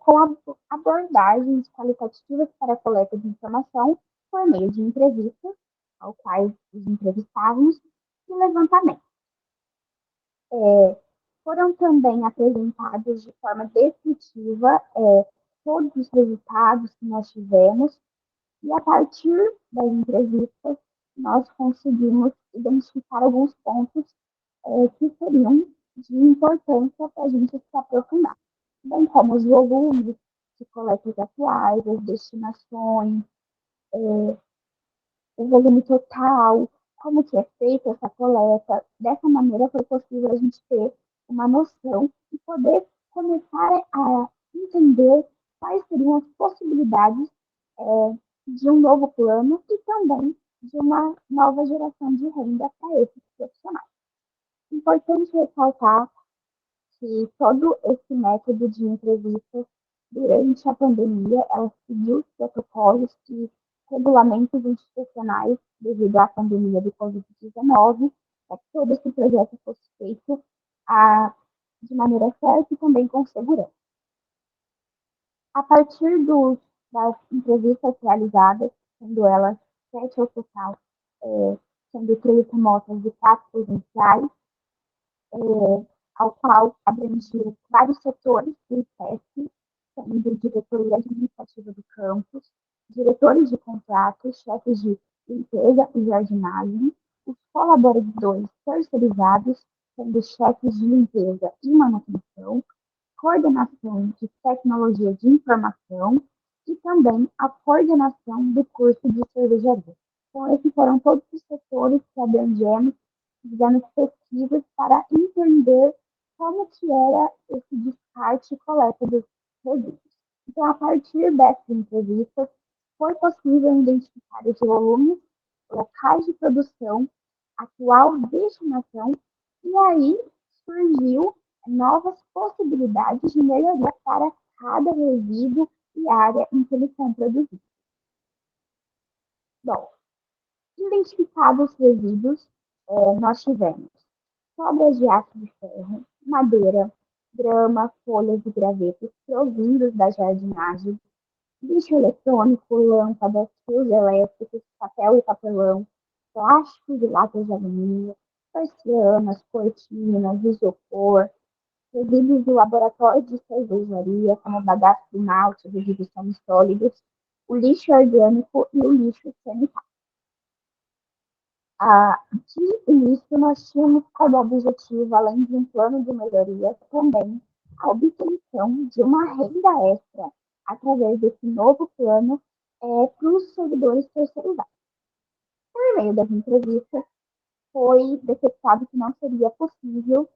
J: Com abordagens qualitativas para a coleta de informação por meio de entrevistas, ao quais os entrevistávamos, e levantamento. Foram também apresentados de forma descritiva todos os resultados que nós tivemos, e a partir das entrevistas, nós conseguimos identificar alguns pontos que seriam de importância para a gente se aprofundar, bem como os volumes de coletas atuais, as destinações, o volume total, como que é feita essa coleta. Dessa maneira foi possível a gente ter uma noção e poder começar a entender quais seriam as possibilidades de um novo plano e também de uma nova geração de renda para esses profissionais. Importante ressaltar que todo esse método de entrevistas durante a pandemia, ela seguiu os protocolos e regulamentos institucionais devido à pandemia do Covid-19, para que todo esse projeto fosse feito de maneira certa e também com segurança. A partir das entrevistas realizadas, sendo elas 7 ao total, sendo 3 remotas e 4 presenciais, ao qual abrangiu vários setores do IPESP, sendo diretoria administrativa do campus, diretores de contratos, chefes de limpeza e jardinagem, os colaboradores terceirizados, sendo chefes de limpeza e manutenção, coordenação de tecnologia de informação e também a coordenação do curso de cervejaria. Então, esses foram todos os setores que abrangemos, fizemos pesquisas para entender como que era esse descarte e coleta dos resíduos. Então, a partir dessas entrevistas, foi possível identificar os volumes, locais de produção, atual destinação, e aí surgiu novas possibilidades de melhoria para cada resíduo e área em que eles são produzidos. Bom, identificados os resíduos, nós tivemos sobras de aço de ferro, madeira, grama, folhas e gravetos provindos da jardinagem, lixo eletrônico, lâmpadas, fios elétricos, papel e papelão, plásticos e latas de alumínio, persianas, cortinas, isopor, resíduos do laboratório de cervejaria, como bagaço de malte, resíduos sólidos, o lixo orgânico e o lixo sanitário. De início, nós tínhamos como objetivo, além de um plano de melhoria, também a obtenção de uma renda extra através desse novo plano para os servidores terceirizados. Por meio das entrevistas, foi detectado que não seria possível,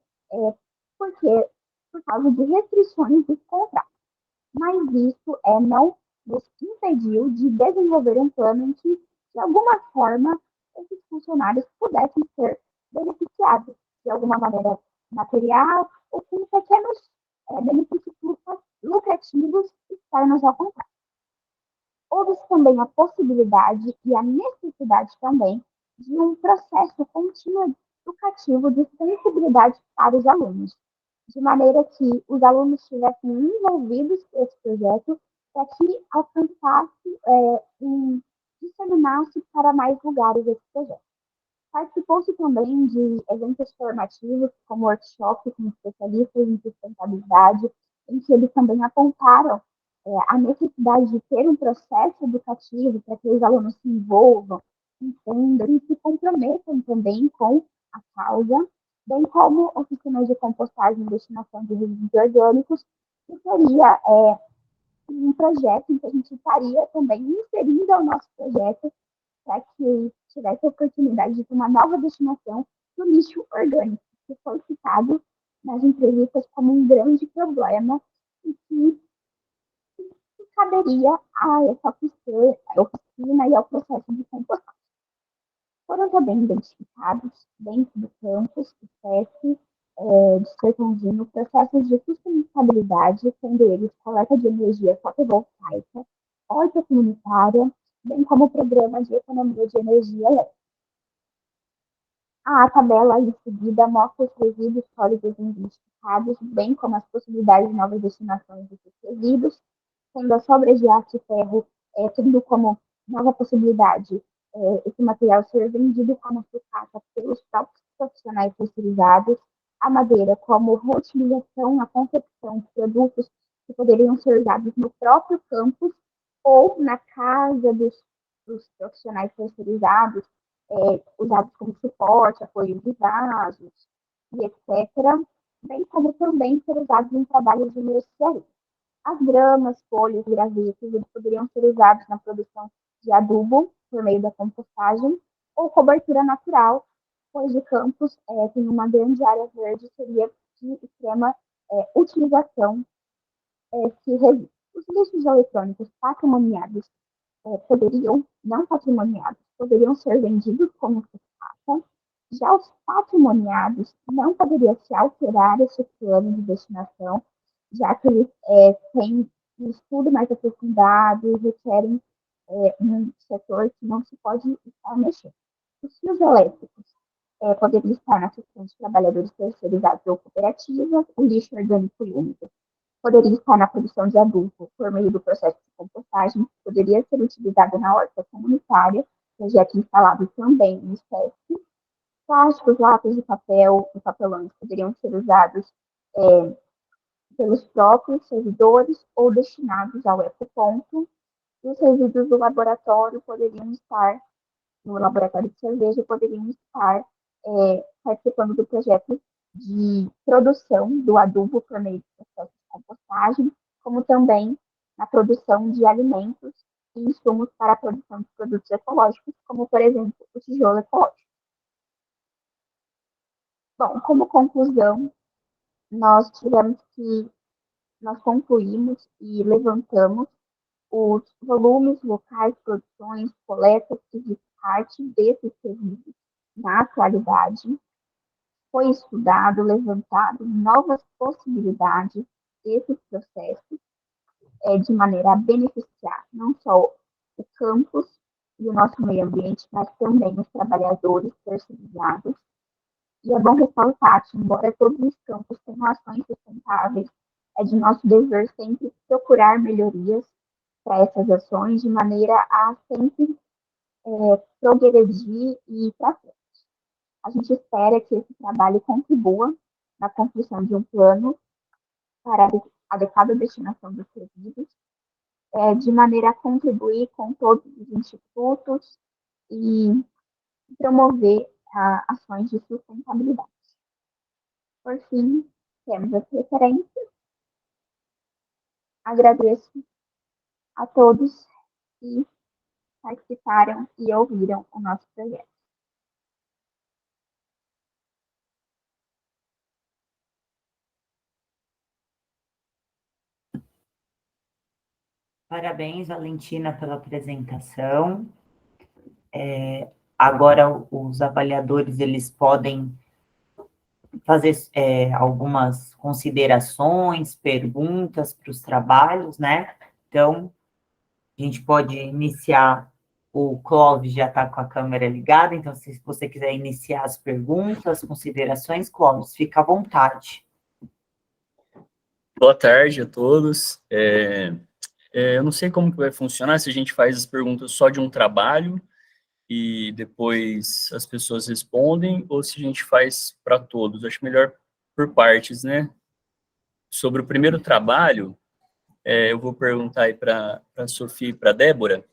J: por causa de restrições dos contratos. Mas isso não nos impediu de desenvolver um plano em que, de alguma forma, esses funcionários pudessem ser beneficiados de alguma maneira material ou com pequenos benefícios lucrativos externos ao contrato. Houve também a possibilidade e a necessidade também de um processo contínuo educativo de sensibilidade para os alunos, de maneira que os alunos estivessem envolvidos nesse projeto para que alcançasse e disseminasse para mais lugares esse projeto. Participou-se também de eventos formativos, como workshop com especialistas em sustentabilidade, em que eles também apontaram a necessidade de ter um processo educativo para que os alunos se envolvam entendam e se comprometam também com a causa, bem como oficinas de compostagem e destinação de resíduos orgânicos, que seria um projeto em que a gente estaria também inserindo ao nosso projeto para que tivesse a oportunidade de ter uma nova destinação do lixo orgânico, que foi citado nas entrevistas como um grande problema e que caberia a essa oficina e ao processo de compostagem. Foram também identificados, dentro do campus, do PEC, de Sertãozinho, processos de sustentabilidade, sendo eles coleta de energia fotovoltaica, horta comunitária, bem como o programa de economia de energia elétrica. A tabela em seguida mostra os resíduos sólidos identificados, bem como as possibilidades de novas destinações desses resíduos, sendo a sobra de aço e ferro tendo como nova possibilidade esse material ser vendido como sucata pelos próprios profissionais terceirizados, a madeira como reutilização na concepção de produtos que poderiam ser usados no próprio campus ou na casa dos profissionais terceirizados, usados como suporte, apoio de vasos, e etc., bem como também ser usados em trabalhos de mercearia. As gramas, folhas e gravetos eles poderiam ser usados na produção de adubo por meio da compostagem ou cobertura natural, pois de campos tem uma grande área verde, seria de extrema utilização que resíduos. Os lixos eletrônicos patrimoniados não patrimoniados, poderiam ser vendidos como sucata. Já os patrimoniados não poderia se alterar esse plano de destinação, já que eles têm um estudo mais aprofundado e requerem um setor que não se pode estar mexendo. Os fios elétricos poderiam estar na seção de trabalhadores terceirizados ou cooperativas, o lixo orgânico e úmido poderia estar na produção de adubo por meio do processo de compostagem, que poderia ser utilizado na horta comunitária, projeto instalado também no SESC. Plásticos, latas de papel e papelões poderiam ser usados pelos próprios servidores ou destinados ao ecoponto. E os resíduos do laboratório poderiam estar, no laboratório de cerveja, poderiam estar participando do projeto de produção do adubo por meio do processo de compostagem, como também na produção de alimentos e insumos para a produção de produtos ecológicos, como, por exemplo, o tijolo ecológico. Bom, como conclusão, nós concluímos e levantamos os volumes locais, produções, coletas e descarte desses resíduos na atualidade. Foi estudado, levantado novas possibilidades desses processos de maneira a beneficiar não só o campus e o nosso meio ambiente, mas também os trabalhadores terceirizados. E é bom ressaltar que, embora todos os campos tenham ações sustentáveis, é de nosso dever sempre procurar melhorias para essas ações, de maneira a sempre progredir e ir para frente. A gente espera que esse trabalho contribua na construção de um plano para a adequada destinação dos resíduos, de maneira a contribuir com todos os institutos e promover ações de sustentabilidade. Por fim, temos as referências. Agradeço a todos que participaram e ouviram o nosso projeto.
C: Parabéns, Valentina, pela apresentação. Agora, os avaliadores, eles podem fazer algumas considerações, perguntas para os trabalhos, né? Então, a gente pode iniciar, o Clóvis já está com a câmera ligada, então, se você quiser iniciar as perguntas, considerações, Clóvis, fica à vontade.
D: Boa tarde a todos. Eu não sei como que vai funcionar, se a gente faz as perguntas só de um trabalho e depois as pessoas respondem, ou se a gente faz para todos. Acho melhor por partes, né? Sobre o primeiro trabalho, eu vou perguntar aí para a Sofia e para a Débora.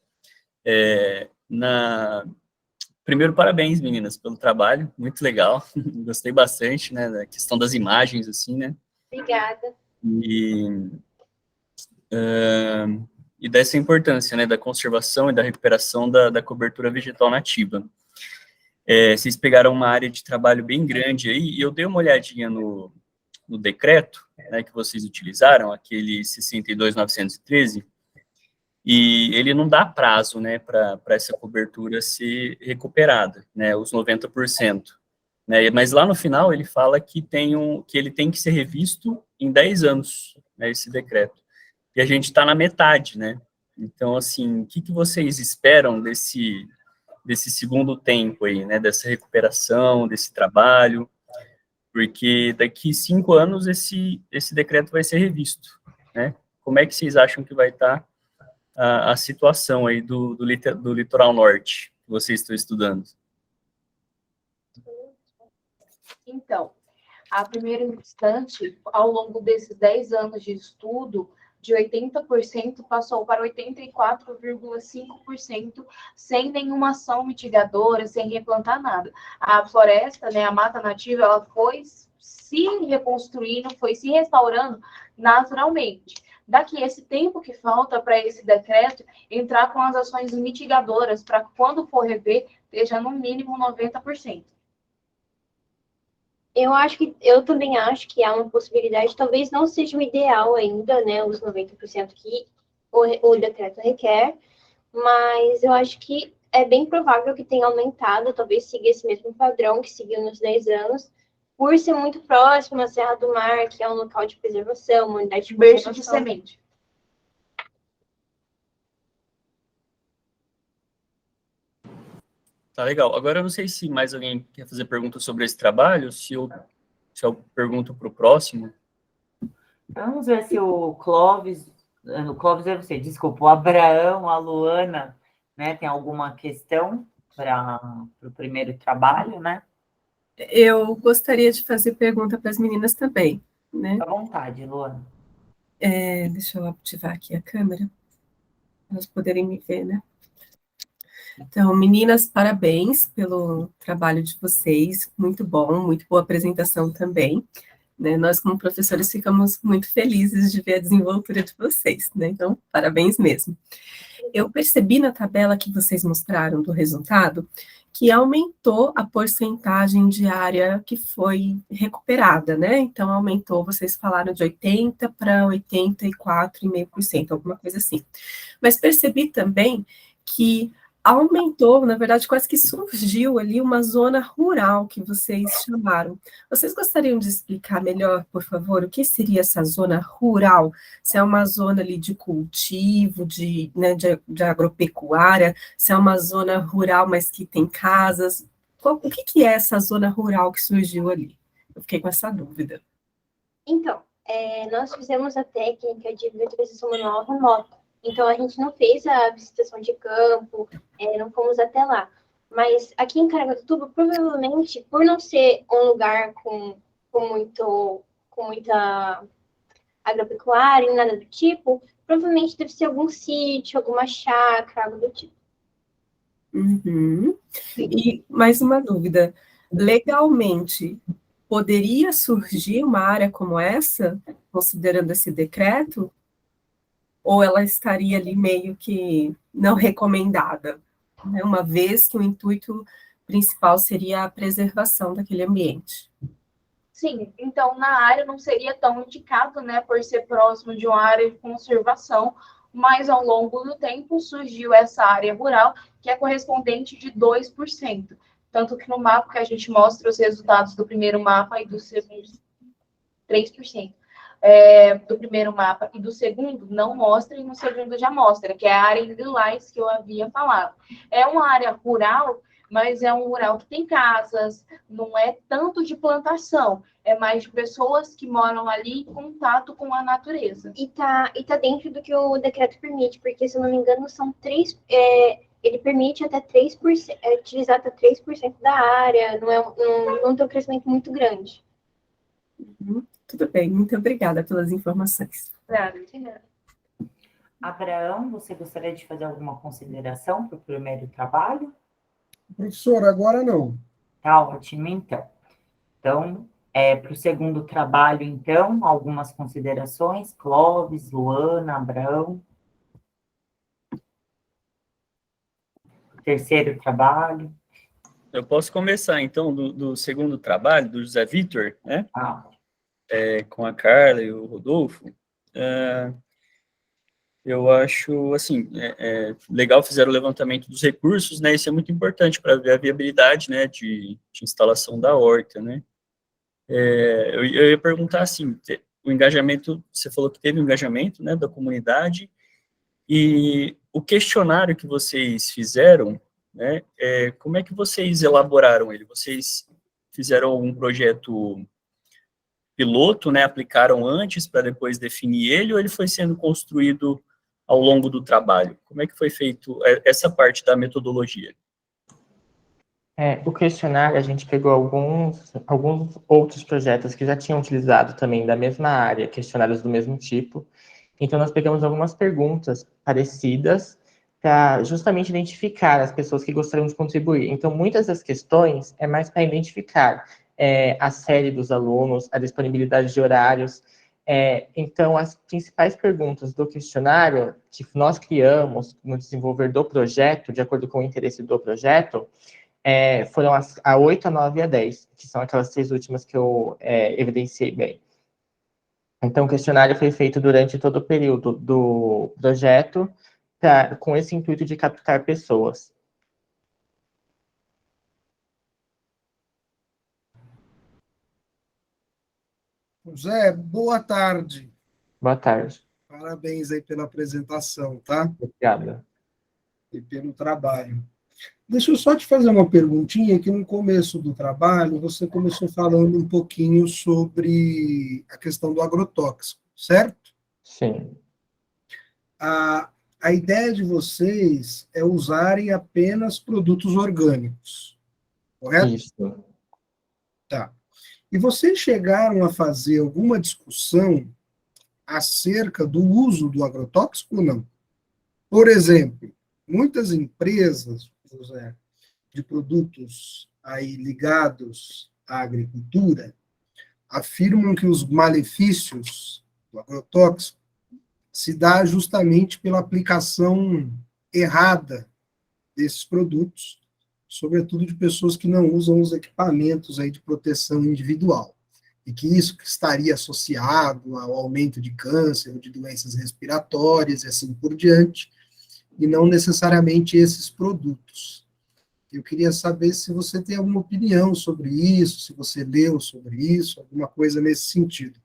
D: Primeiro, parabéns, meninas, pelo trabalho, muito legal. Gostei bastante, né, da questão das imagens, assim, né?
A: Obrigada.
D: E dessa importância, né, da conservação e da recuperação da cobertura vegetal nativa. Vocês pegaram uma área de trabalho bem grande aí, e eu dei uma olhadinha no decreto, né, que vocês utilizaram, aquele 62.913, e ele não dá prazo, né, para essa cobertura ser recuperada, né, os 90%. Né, mas lá no final ele fala que ele tem que ser revisto em 10 anos, né, esse decreto. E a gente está na metade, né? Então, assim, o que vocês esperam desse segundo tempo aí, né? Dessa recuperação, desse trabalho? Porque daqui 5 anos esse decreto vai ser revisto, né? Como é que vocês acham que vai estar a situação aí do litoral norte que vocês estão estudando?
B: Então, a primeiro instante, ao longo desses 10 anos de estudo, de 80% passou para 84,5% sem nenhuma ação mitigadora, sem replantar nada. A floresta, né, a mata nativa, ela foi se reconstruindo, foi se restaurando naturalmente. Daqui esse tempo que falta para esse decreto entrar com as ações mitigadoras, para quando for rever, esteja no mínimo 90%.
A: Eu também acho que há uma possibilidade, talvez não seja o ideal ainda, né, os 90% que o decreto requer, mas eu acho que é bem provável que tenha aumentado, talvez siga esse mesmo padrão que seguiu nos 10 anos, por ser muito próximo à Serra do Mar, que é um local de preservação, uma unidade de
B: berço de
A: conservação.
B: semente.
D: Tá legal. Agora eu não sei se mais alguém quer fazer perguntas sobre esse trabalho, se eu pergunto para o próximo.
C: Vamos ver se o Clóvis é você, desculpa, o Abraão, a Luana, né, tem alguma questão para o primeiro trabalho, né?
K: Eu gostaria de fazer pergunta para as meninas também, né?
C: À vontade, Luana.
K: Deixa eu ativar aqui a câmera, para elas poderem me ver, né? Então, meninas, parabéns pelo trabalho de vocês, muito bom, muito boa apresentação também, né? Nós, como professores, ficamos muito felizes de ver a desenvoltura de vocês, né? Então, parabéns mesmo. Eu percebi na tabela que vocês mostraram do resultado que aumentou a porcentagem de área que foi recuperada, né? Então, aumentou, vocês falaram de 80% para 84,5%, alguma coisa assim. Mas percebi também que aumentou, na verdade, quase que surgiu ali uma zona rural que vocês chamaram. Vocês gostariam de explicar melhor, por favor, o que seria essa zona rural? Se é uma zona ali de cultivo, né, de agropecuária, se é uma zona rural, mas que tem casas. O que é essa zona rural que surgiu ali? Eu fiquei com essa dúvida.
A: Então, nós fizemos a técnica de visualização manual remota. Então, a gente não fez a visitação de campo, não fomos até lá. Mas aqui em Caraguatatuba, provavelmente, por não ser um lugar com muita agropecuária e nada do tipo, provavelmente deve ser algum sítio, alguma chácara, algo do tipo.
K: Uhum. E mais uma dúvida. Legalmente, poderia surgir uma área como essa, considerando esse decreto? Ou ela estaria ali meio que não recomendada, né? Uma vez que o intuito principal seria a preservação daquele ambiente.
B: Sim, então na área não seria tão indicado, né, por ser próximo de uma área de conservação, mas ao longo do tempo surgiu essa área rural, que é correspondente de 2%. Tanto que no mapa que a gente mostra os resultados do primeiro mapa e do segundo, 3%. Do primeiro mapa e do segundo não mostra, e no segundo já mostra, que é a área em lilás que eu havia falado. É uma área rural, mas é um rural que tem casas, não é tanto de plantação, é mais de pessoas que moram ali em contato com a natureza.
A: E tá dentro do que o decreto permite, porque, se eu não me engano, são 3... ele permite até 3%, utilizar até 3% da área, não tem um crescimento muito grande.
K: Tudo bem, muito obrigada pelas informações.
C: Abraão, você gostaria de fazer alguma consideração para o primeiro trabalho?
L: Professor, agora não.
C: Tá ótimo, então. Então, para o segundo trabalho, então, algumas considerações. Clóvis, Luana, Abraão. Terceiro trabalho.
D: Eu posso começar, então, do segundo trabalho, do José Vitor, né? Com a Carla e o Rodolfo. Eu acho, assim, legal, fizeram o levantamento dos recursos, né? Isso é muito importante para ver a viabilidade, né, de instalação da horta, né? Eu ia perguntar, assim, o engajamento, você falou que teve um engajamento, né, da comunidade, e o questionário que vocês fizeram, né, como é que vocês elaboraram ele? Vocês fizeram um projeto piloto, né, aplicaram antes para depois definir ele, ou ele foi sendo construído ao longo do trabalho? Como é que foi feito essa parte da metodologia?
E: O questionário, a gente pegou alguns outros projetos que já tinham utilizado também da mesma área, questionários do mesmo tipo. Então, nós pegamos algumas perguntas parecidas para justamente identificar as pessoas que gostariam de contribuir. Então, muitas das questões é mais para identificar a série dos alunos, a disponibilidade de horários. Então, as principais perguntas do questionário que nós criamos no desenvolver do projeto, de acordo com o interesse do projeto, foram a 8, a 9 e a 10, que são aquelas 3 últimas que eu evidenciei bem. Então, o questionário foi feito durante todo o período do projeto, com esse intuito de captar pessoas.
L: José, boa tarde.
E: Boa tarde.
L: Parabéns aí pela apresentação, tá?
E: Obrigado.
L: E pelo trabalho. Deixa eu só te fazer uma perguntinha, que no começo do trabalho você começou falando um pouquinho sobre a questão do agrotóxico, certo?
E: Sim.
L: A ideia de vocês é usarem apenas produtos orgânicos, correto?
E: Isso.
L: Tá. E vocês chegaram a fazer alguma discussão acerca do uso do agrotóxico ou não? Por exemplo, muitas empresas, José, de produtos aí ligados à agricultura, afirmam que os malefícios do agrotóxico se dá justamente pela aplicação errada desses produtos, sobretudo de pessoas que não usam os equipamentos aí de proteção individual, e que isso estaria associado ao aumento de câncer, de doenças respiratórias e assim por diante, e não necessariamente esses produtos. Eu queria saber se você tem alguma opinião sobre isso, se você leu sobre isso, alguma coisa nesse sentido.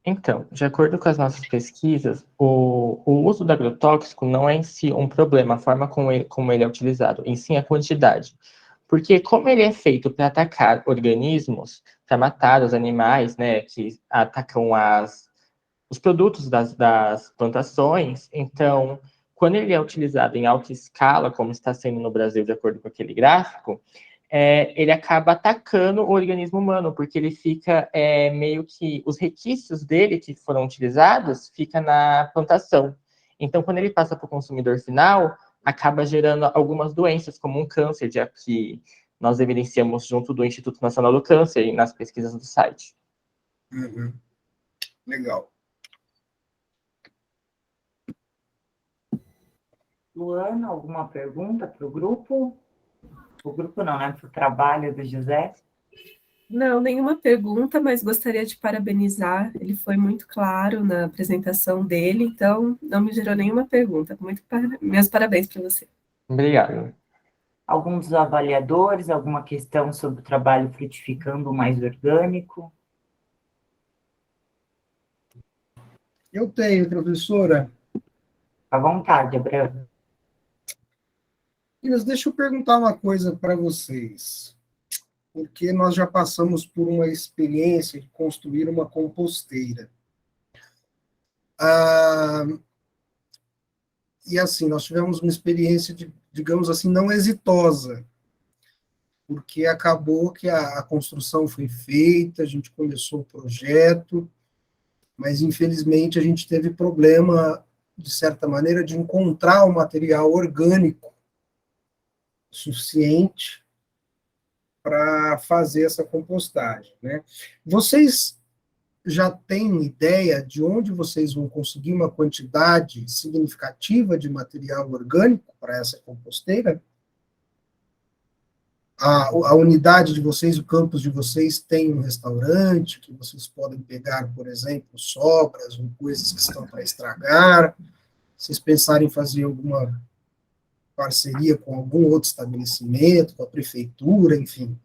E: Então, de acordo com as nossas pesquisas, o uso do agrotóxico não é em si um problema, a forma como ele é utilizado, em si a quantidade. Porque como ele é feito para atacar organismos, para matar os animais, né, que atacam os produtos das plantações, então, quando ele é utilizado em alta escala, como está sendo no Brasil, de acordo com aquele gráfico, ele acaba atacando o organismo humano, porque ele fica meio que... Os requisitos dele que foram utilizados fica na plantação. Então, quando ele passa para o consumidor final, acaba gerando algumas doenças, como um câncer, já que nós evidenciamos junto do Instituto Nacional do Câncer nas pesquisas do site.
L: Uhum. Legal.
C: Luana, alguma pergunta para o grupo? O grupo não, né? Para o trabalho do José?
K: Não, nenhuma pergunta, mas gostaria de parabenizar. Ele foi muito claro na apresentação dele, então não me gerou nenhuma pergunta. Meus parabéns para você.
E: Obrigado.
C: Algum dos avaliadores, alguma questão sobre o trabalho frutificando mais orgânico?
L: Eu tenho, professora.
C: À vontade, Abraão.
L: Meninas, deixa eu perguntar uma coisa para vocês, porque nós já passamos por uma experiência de construir uma composteira. E assim, nós tivemos uma experiência, digamos assim, não exitosa, porque acabou que a construção foi feita, a gente começou o projeto, mas infelizmente a gente teve problema, de certa maneira, de encontrar o material orgânico suficiente para fazer essa compostagem, né? Vocês já têm ideia de onde vocês vão conseguir uma quantidade significativa de material orgânico para essa composteira? A unidade de vocês, o campus de vocês, tem um restaurante que vocês podem pegar, por exemplo, sobras ou coisas que estão para estragar? Vocês pensarem em fazer alguma parceria com algum outro estabelecimento, com a prefeitura, enfim?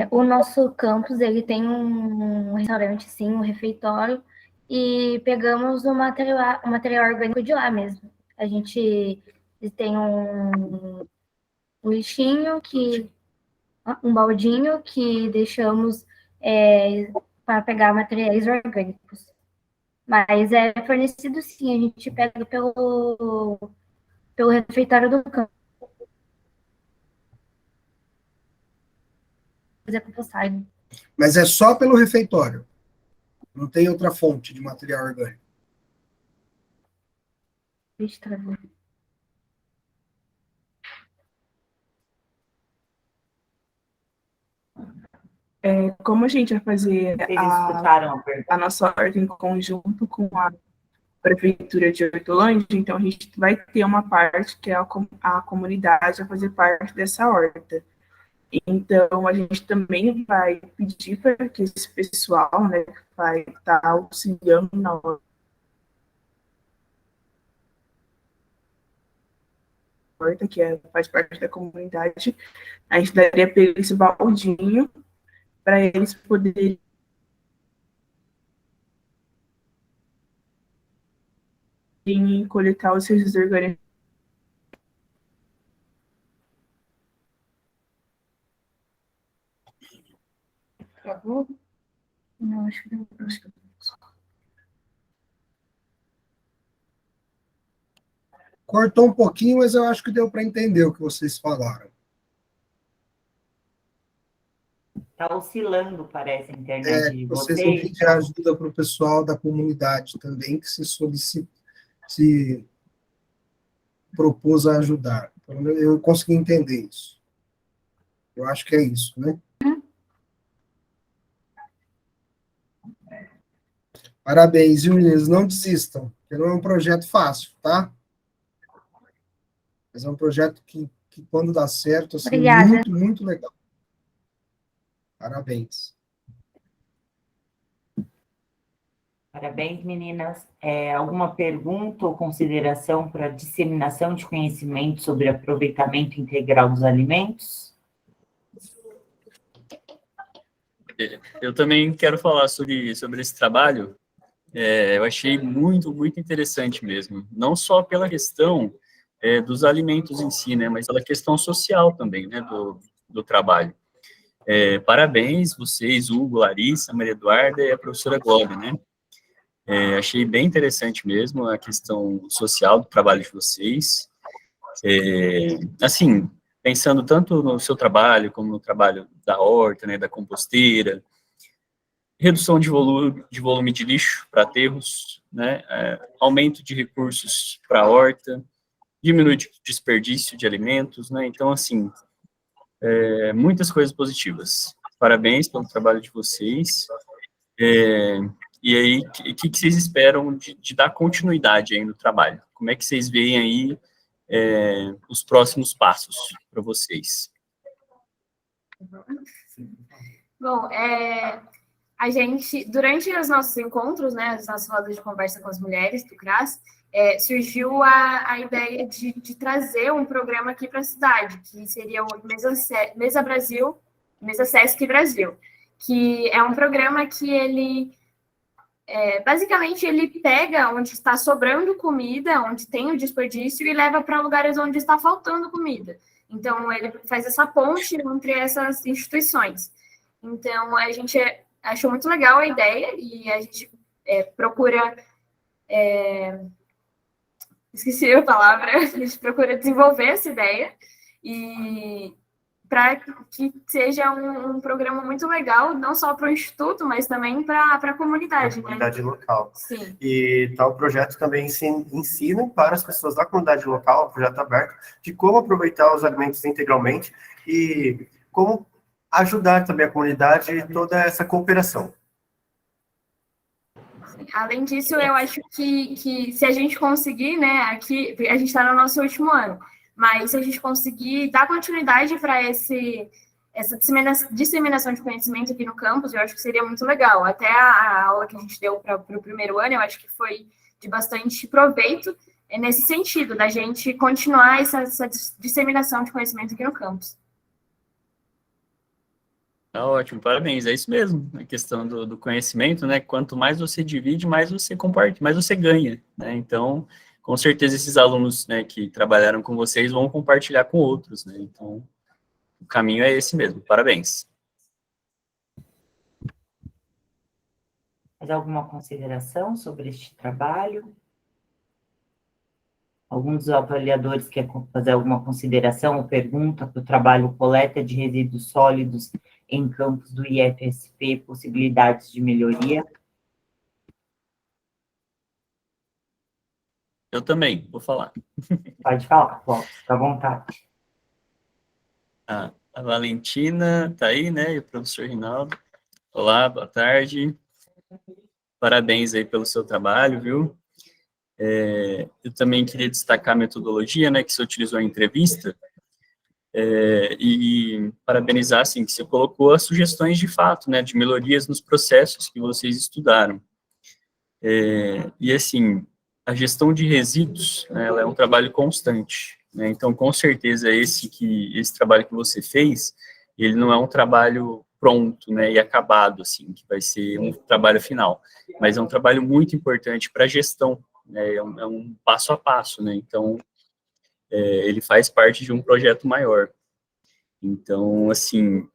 G: O nosso campus, ele tem um restaurante, sim, um refeitório, e pegamos o material orgânico de lá mesmo. A gente tem um lixinho, um baldinho que deixamos para pegar materiais orgânicos. Mas é fornecido, sim, a gente pega pelo refeitório do campus. Fazer compostagem.
L: Mas é só pelo refeitório? Não tem outra fonte de material orgânico?
H: Como a gente vai fazer a nossa horta em conjunto com a Prefeitura de Hortolândia, então a gente vai ter uma parte que é a comunidade a fazer parte dessa horta. Então, a gente também vai pedir para que esse pessoal, né, que vai estar auxiliando na horta, que faz parte da comunidade, a gente daria para eles esse baldinho para eles poderem coletar os resíduos orgânicos.
G: Não, acho que não.
L: Cortou um pouquinho, mas eu acho que deu para entender o que vocês falaram.
C: Está oscilando, parece, a internet de
L: vocês
C: vocês.
L: vão pedir ajuda para o pessoal da comunidade também, que se propôs a ajudar. Então, eu consegui entender isso. Eu acho que é isso, né? Parabéns, viu, meninos? Não desistam, porque não é um projeto fácil, tá? Mas é um projeto que quando dá certo, assim, muito, muito legal. Parabéns.
C: Parabéns, meninas. Alguma pergunta ou consideração para disseminação de conhecimento sobre aproveitamento integral dos alimentos?
D: Eu também quero falar sobre esse trabalho. Eu achei muito, muito interessante mesmo. Não só pela questão dos alimentos em si, né, mas pela questão social também, né, do trabalho. Parabéns, vocês, Hugo, Larissa, Maria Eduarda e a professora Glória, né? Achei bem interessante mesmo a questão social do trabalho de vocês. Assim, pensando tanto no seu trabalho, como no trabalho da horta, né, da composteira, redução de volume de lixo para aterros, né, aumento de recursos para a horta, diminui o desperdício de alimentos, né, então, assim, muitas coisas positivas. Parabéns pelo trabalho de vocês. E aí, o que vocês esperam de dar continuidade aí no trabalho? Como é que vocês veem aí os próximos passos para vocês?
M: Bom, a gente, durante os nossos encontros, né, as nossas rodas de conversa com as mulheres do CRAS, surgiu a ideia de trazer um programa aqui para a cidade, que seria o Mesa Sesc Brasil, que é um programa que ele, basicamente, ele pega onde está sobrando comida, onde tem o desperdício, e leva para lugares onde está faltando comida. Então, ele faz essa ponte entre essas instituições. Então, a gente achou muito legal a ideia e a gente procura... esqueci a palavra. A gente procura desenvolver essa ideia e para que seja um programa muito legal, não só para o Instituto, mas também para a comunidade.
I: A comunidade local.
M: Sim.
I: E tal projeto também ensina para as pessoas da comunidade local, projeto aberto, de como aproveitar os alimentos integralmente e como ajudar também a comunidade e toda essa cooperação.
M: Além disso, eu acho que se a gente conseguir, né, aqui, a gente está no nosso último ano, mas se a gente conseguir dar continuidade para essa disseminação de conhecimento aqui no campus, eu acho que seria muito legal. Até a aula que a gente deu para o primeiro ano, eu acho que foi de bastante proveito nesse sentido, da gente continuar essa disseminação de conhecimento aqui no campus.
D: Tá ótimo, parabéns, é isso mesmo, a questão do conhecimento, né, quanto mais você divide, mais você compartilha, mais você ganha, né, então, com certeza esses alunos, né, que trabalharam com vocês vão compartilhar com outros, né, então, o caminho é esse mesmo, parabéns.
C: Mais alguma consideração sobre este trabalho? Algum dos avaliadores quer fazer alguma consideração ou pergunta para o trabalho coleta de resíduos sólidos em campos do IFSP, possibilidades de melhoria?
D: Eu também, vou falar.
C: Pode falar, Cláudio, fica à vontade.
D: A Valentina tá aí, né, e o professor Rinaldo. Olá, boa tarde. Parabéns aí pelo seu trabalho, viu? Eu também queria destacar a metodologia, né, que você utilizou em entrevista, e parabenizar, assim, que você colocou as sugestões de fato, né, de melhorias nos processos que vocês estudaram. E, assim, a gestão de resíduos, né, ela é um trabalho constante, né, então, com certeza, esse trabalho que você fez, ele não é um trabalho pronto, né, e acabado, assim, que vai ser um trabalho final, mas é um trabalho muito importante para a gestão, né, é um passo a passo, né, então, ele faz parte de um projeto maior. Então, assim,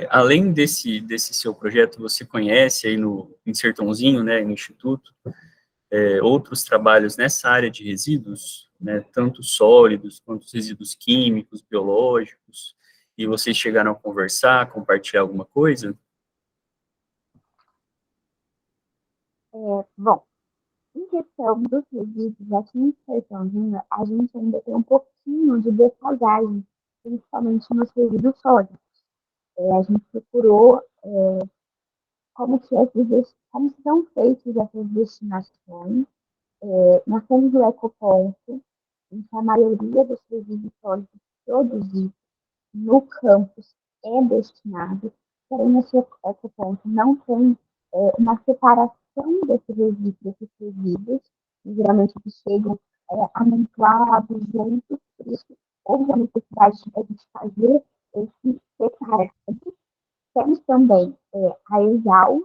D: além desse seu projeto, você conhece aí em Sertãozinho, né, no Instituto, outros trabalhos nessa área de resíduos, né, tanto sólidos quanto resíduos químicos, biológicos, e vocês chegaram a conversar, compartilhar alguma coisa?
J: Bom, em questão dos resíduos, aqui em Sertãozinho, a gente ainda tem um pouquinho de defasagem, principalmente nos resíduos sólidos. A gente procurou como são feitas essas destinações. Nós temos o ecoponto, em que a maioria dos resíduos sólidos produzidos no campus é destinado, porém nesse ecoponto não tem uma separação desses resíduos, geralmente eles chegam amontoados juntos, por isso houve a necessidade de a gente fazer esse separado. Temos também a ESAL,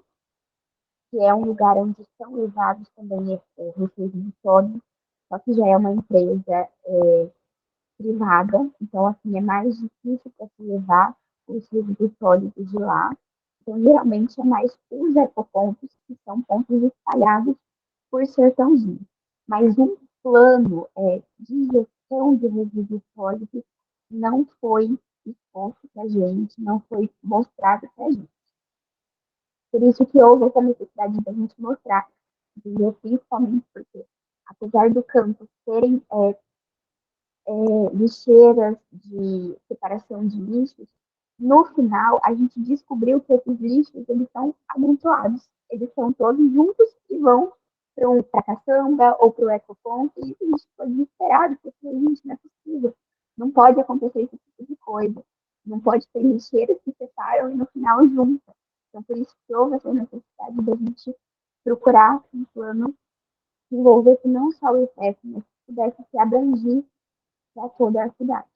J: que é um lugar onde são levados também os resíduos sólidos, só que já é uma empresa privada, então assim é mais difícil para se levar os resíduos sólidos de lá. Então, geralmente é mais os ecopontos, que são pontos espalhados por Sertãozinho. Mas um plano de gestão de resíduos sólidos não foi exposto para a gente, não foi mostrado para a gente. Por isso que houve essa necessidade de a gente mostrar, entendeu? Principalmente porque, apesar do campo serem lixeiras de separação de lixos, no final a gente descobriu que esses lixos eles são amontoados, eles são todos juntos e vão para a caçamba ou para o ecoponto, e a gente ficou desesperado, porque a gente não é possível, não pode acontecer esse tipo de coisa, não pode ter lixeiras que separam e no final juntam. Então, por isso que houve essa necessidade da gente procurar um plano que envolvesse não só o IFES, mas que pudesse se abranger para toda a cidade.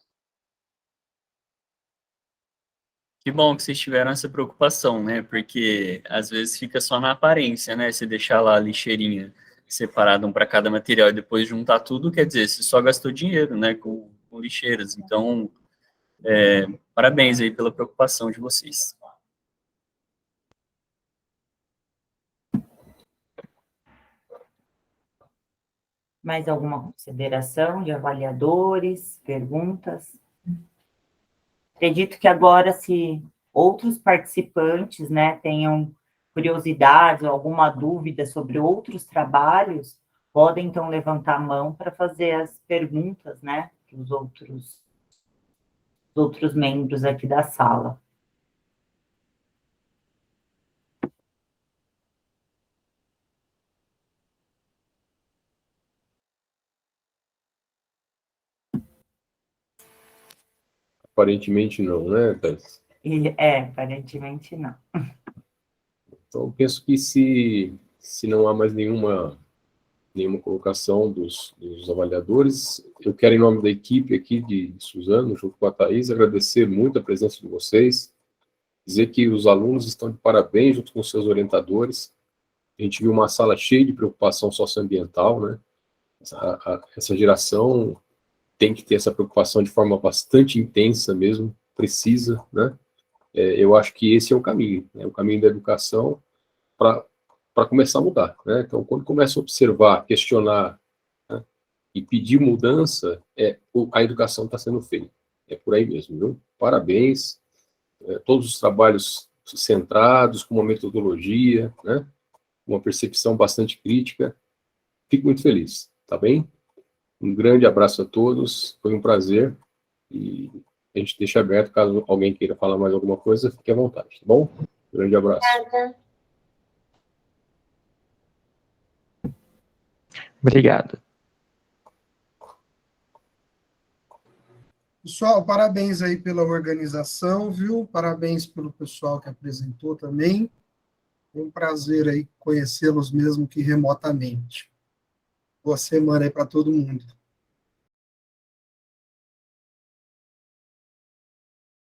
D: Que bom que vocês tiveram essa preocupação, né? Porque às vezes fica só na aparência, né? Se deixar lá a lixeirinha separada um para cada material e depois juntar tudo, quer dizer, você só gastou dinheiro, né? Com lixeiras. Então, parabéns aí pela preocupação de vocês.
C: Mais alguma consideração de avaliadores, perguntas? Acredito que agora, se outros participantes, né, tenham curiosidade ou alguma dúvida sobre outros trabalhos, podem, então, levantar a mão para fazer as perguntas, né, que os outros membros aqui da sala.
N: Aparentemente não, né, Thais?
C: Aparentemente não.
N: Então, eu penso que se não há mais nenhuma colocação dos avaliadores, eu quero, em nome da equipe aqui de Suzano, junto com a Thais, agradecer muito a presença de vocês, dizer que os alunos estão de parabéns junto com seus orientadores. A gente viu uma sala cheia de preocupação socioambiental, né? Essa geração tem que ter essa preocupação de forma bastante intensa mesmo, precisa, né? Eu acho que esse é o caminho, né? O caminho da educação para começar a mudar, né? Então, quando começa a observar, questionar, né, e pedir mudança, a educação está sendo feita. É por aí mesmo, viu? Parabéns, todos os trabalhos centrados, com uma metodologia, né? Uma percepção bastante crítica. Fico muito feliz, tá bem? Um grande abraço a todos, foi um prazer, e a gente deixa aberto, caso alguém queira falar mais alguma coisa, fique à vontade, tá bom? Grande abraço.
E: Obrigado.
L: Pessoal, parabéns aí pela organização, viu? Parabéns pelo pessoal que apresentou também. Foi um prazer aí conhecê-los mesmo que remotamente. Boa semana aí para todo mundo.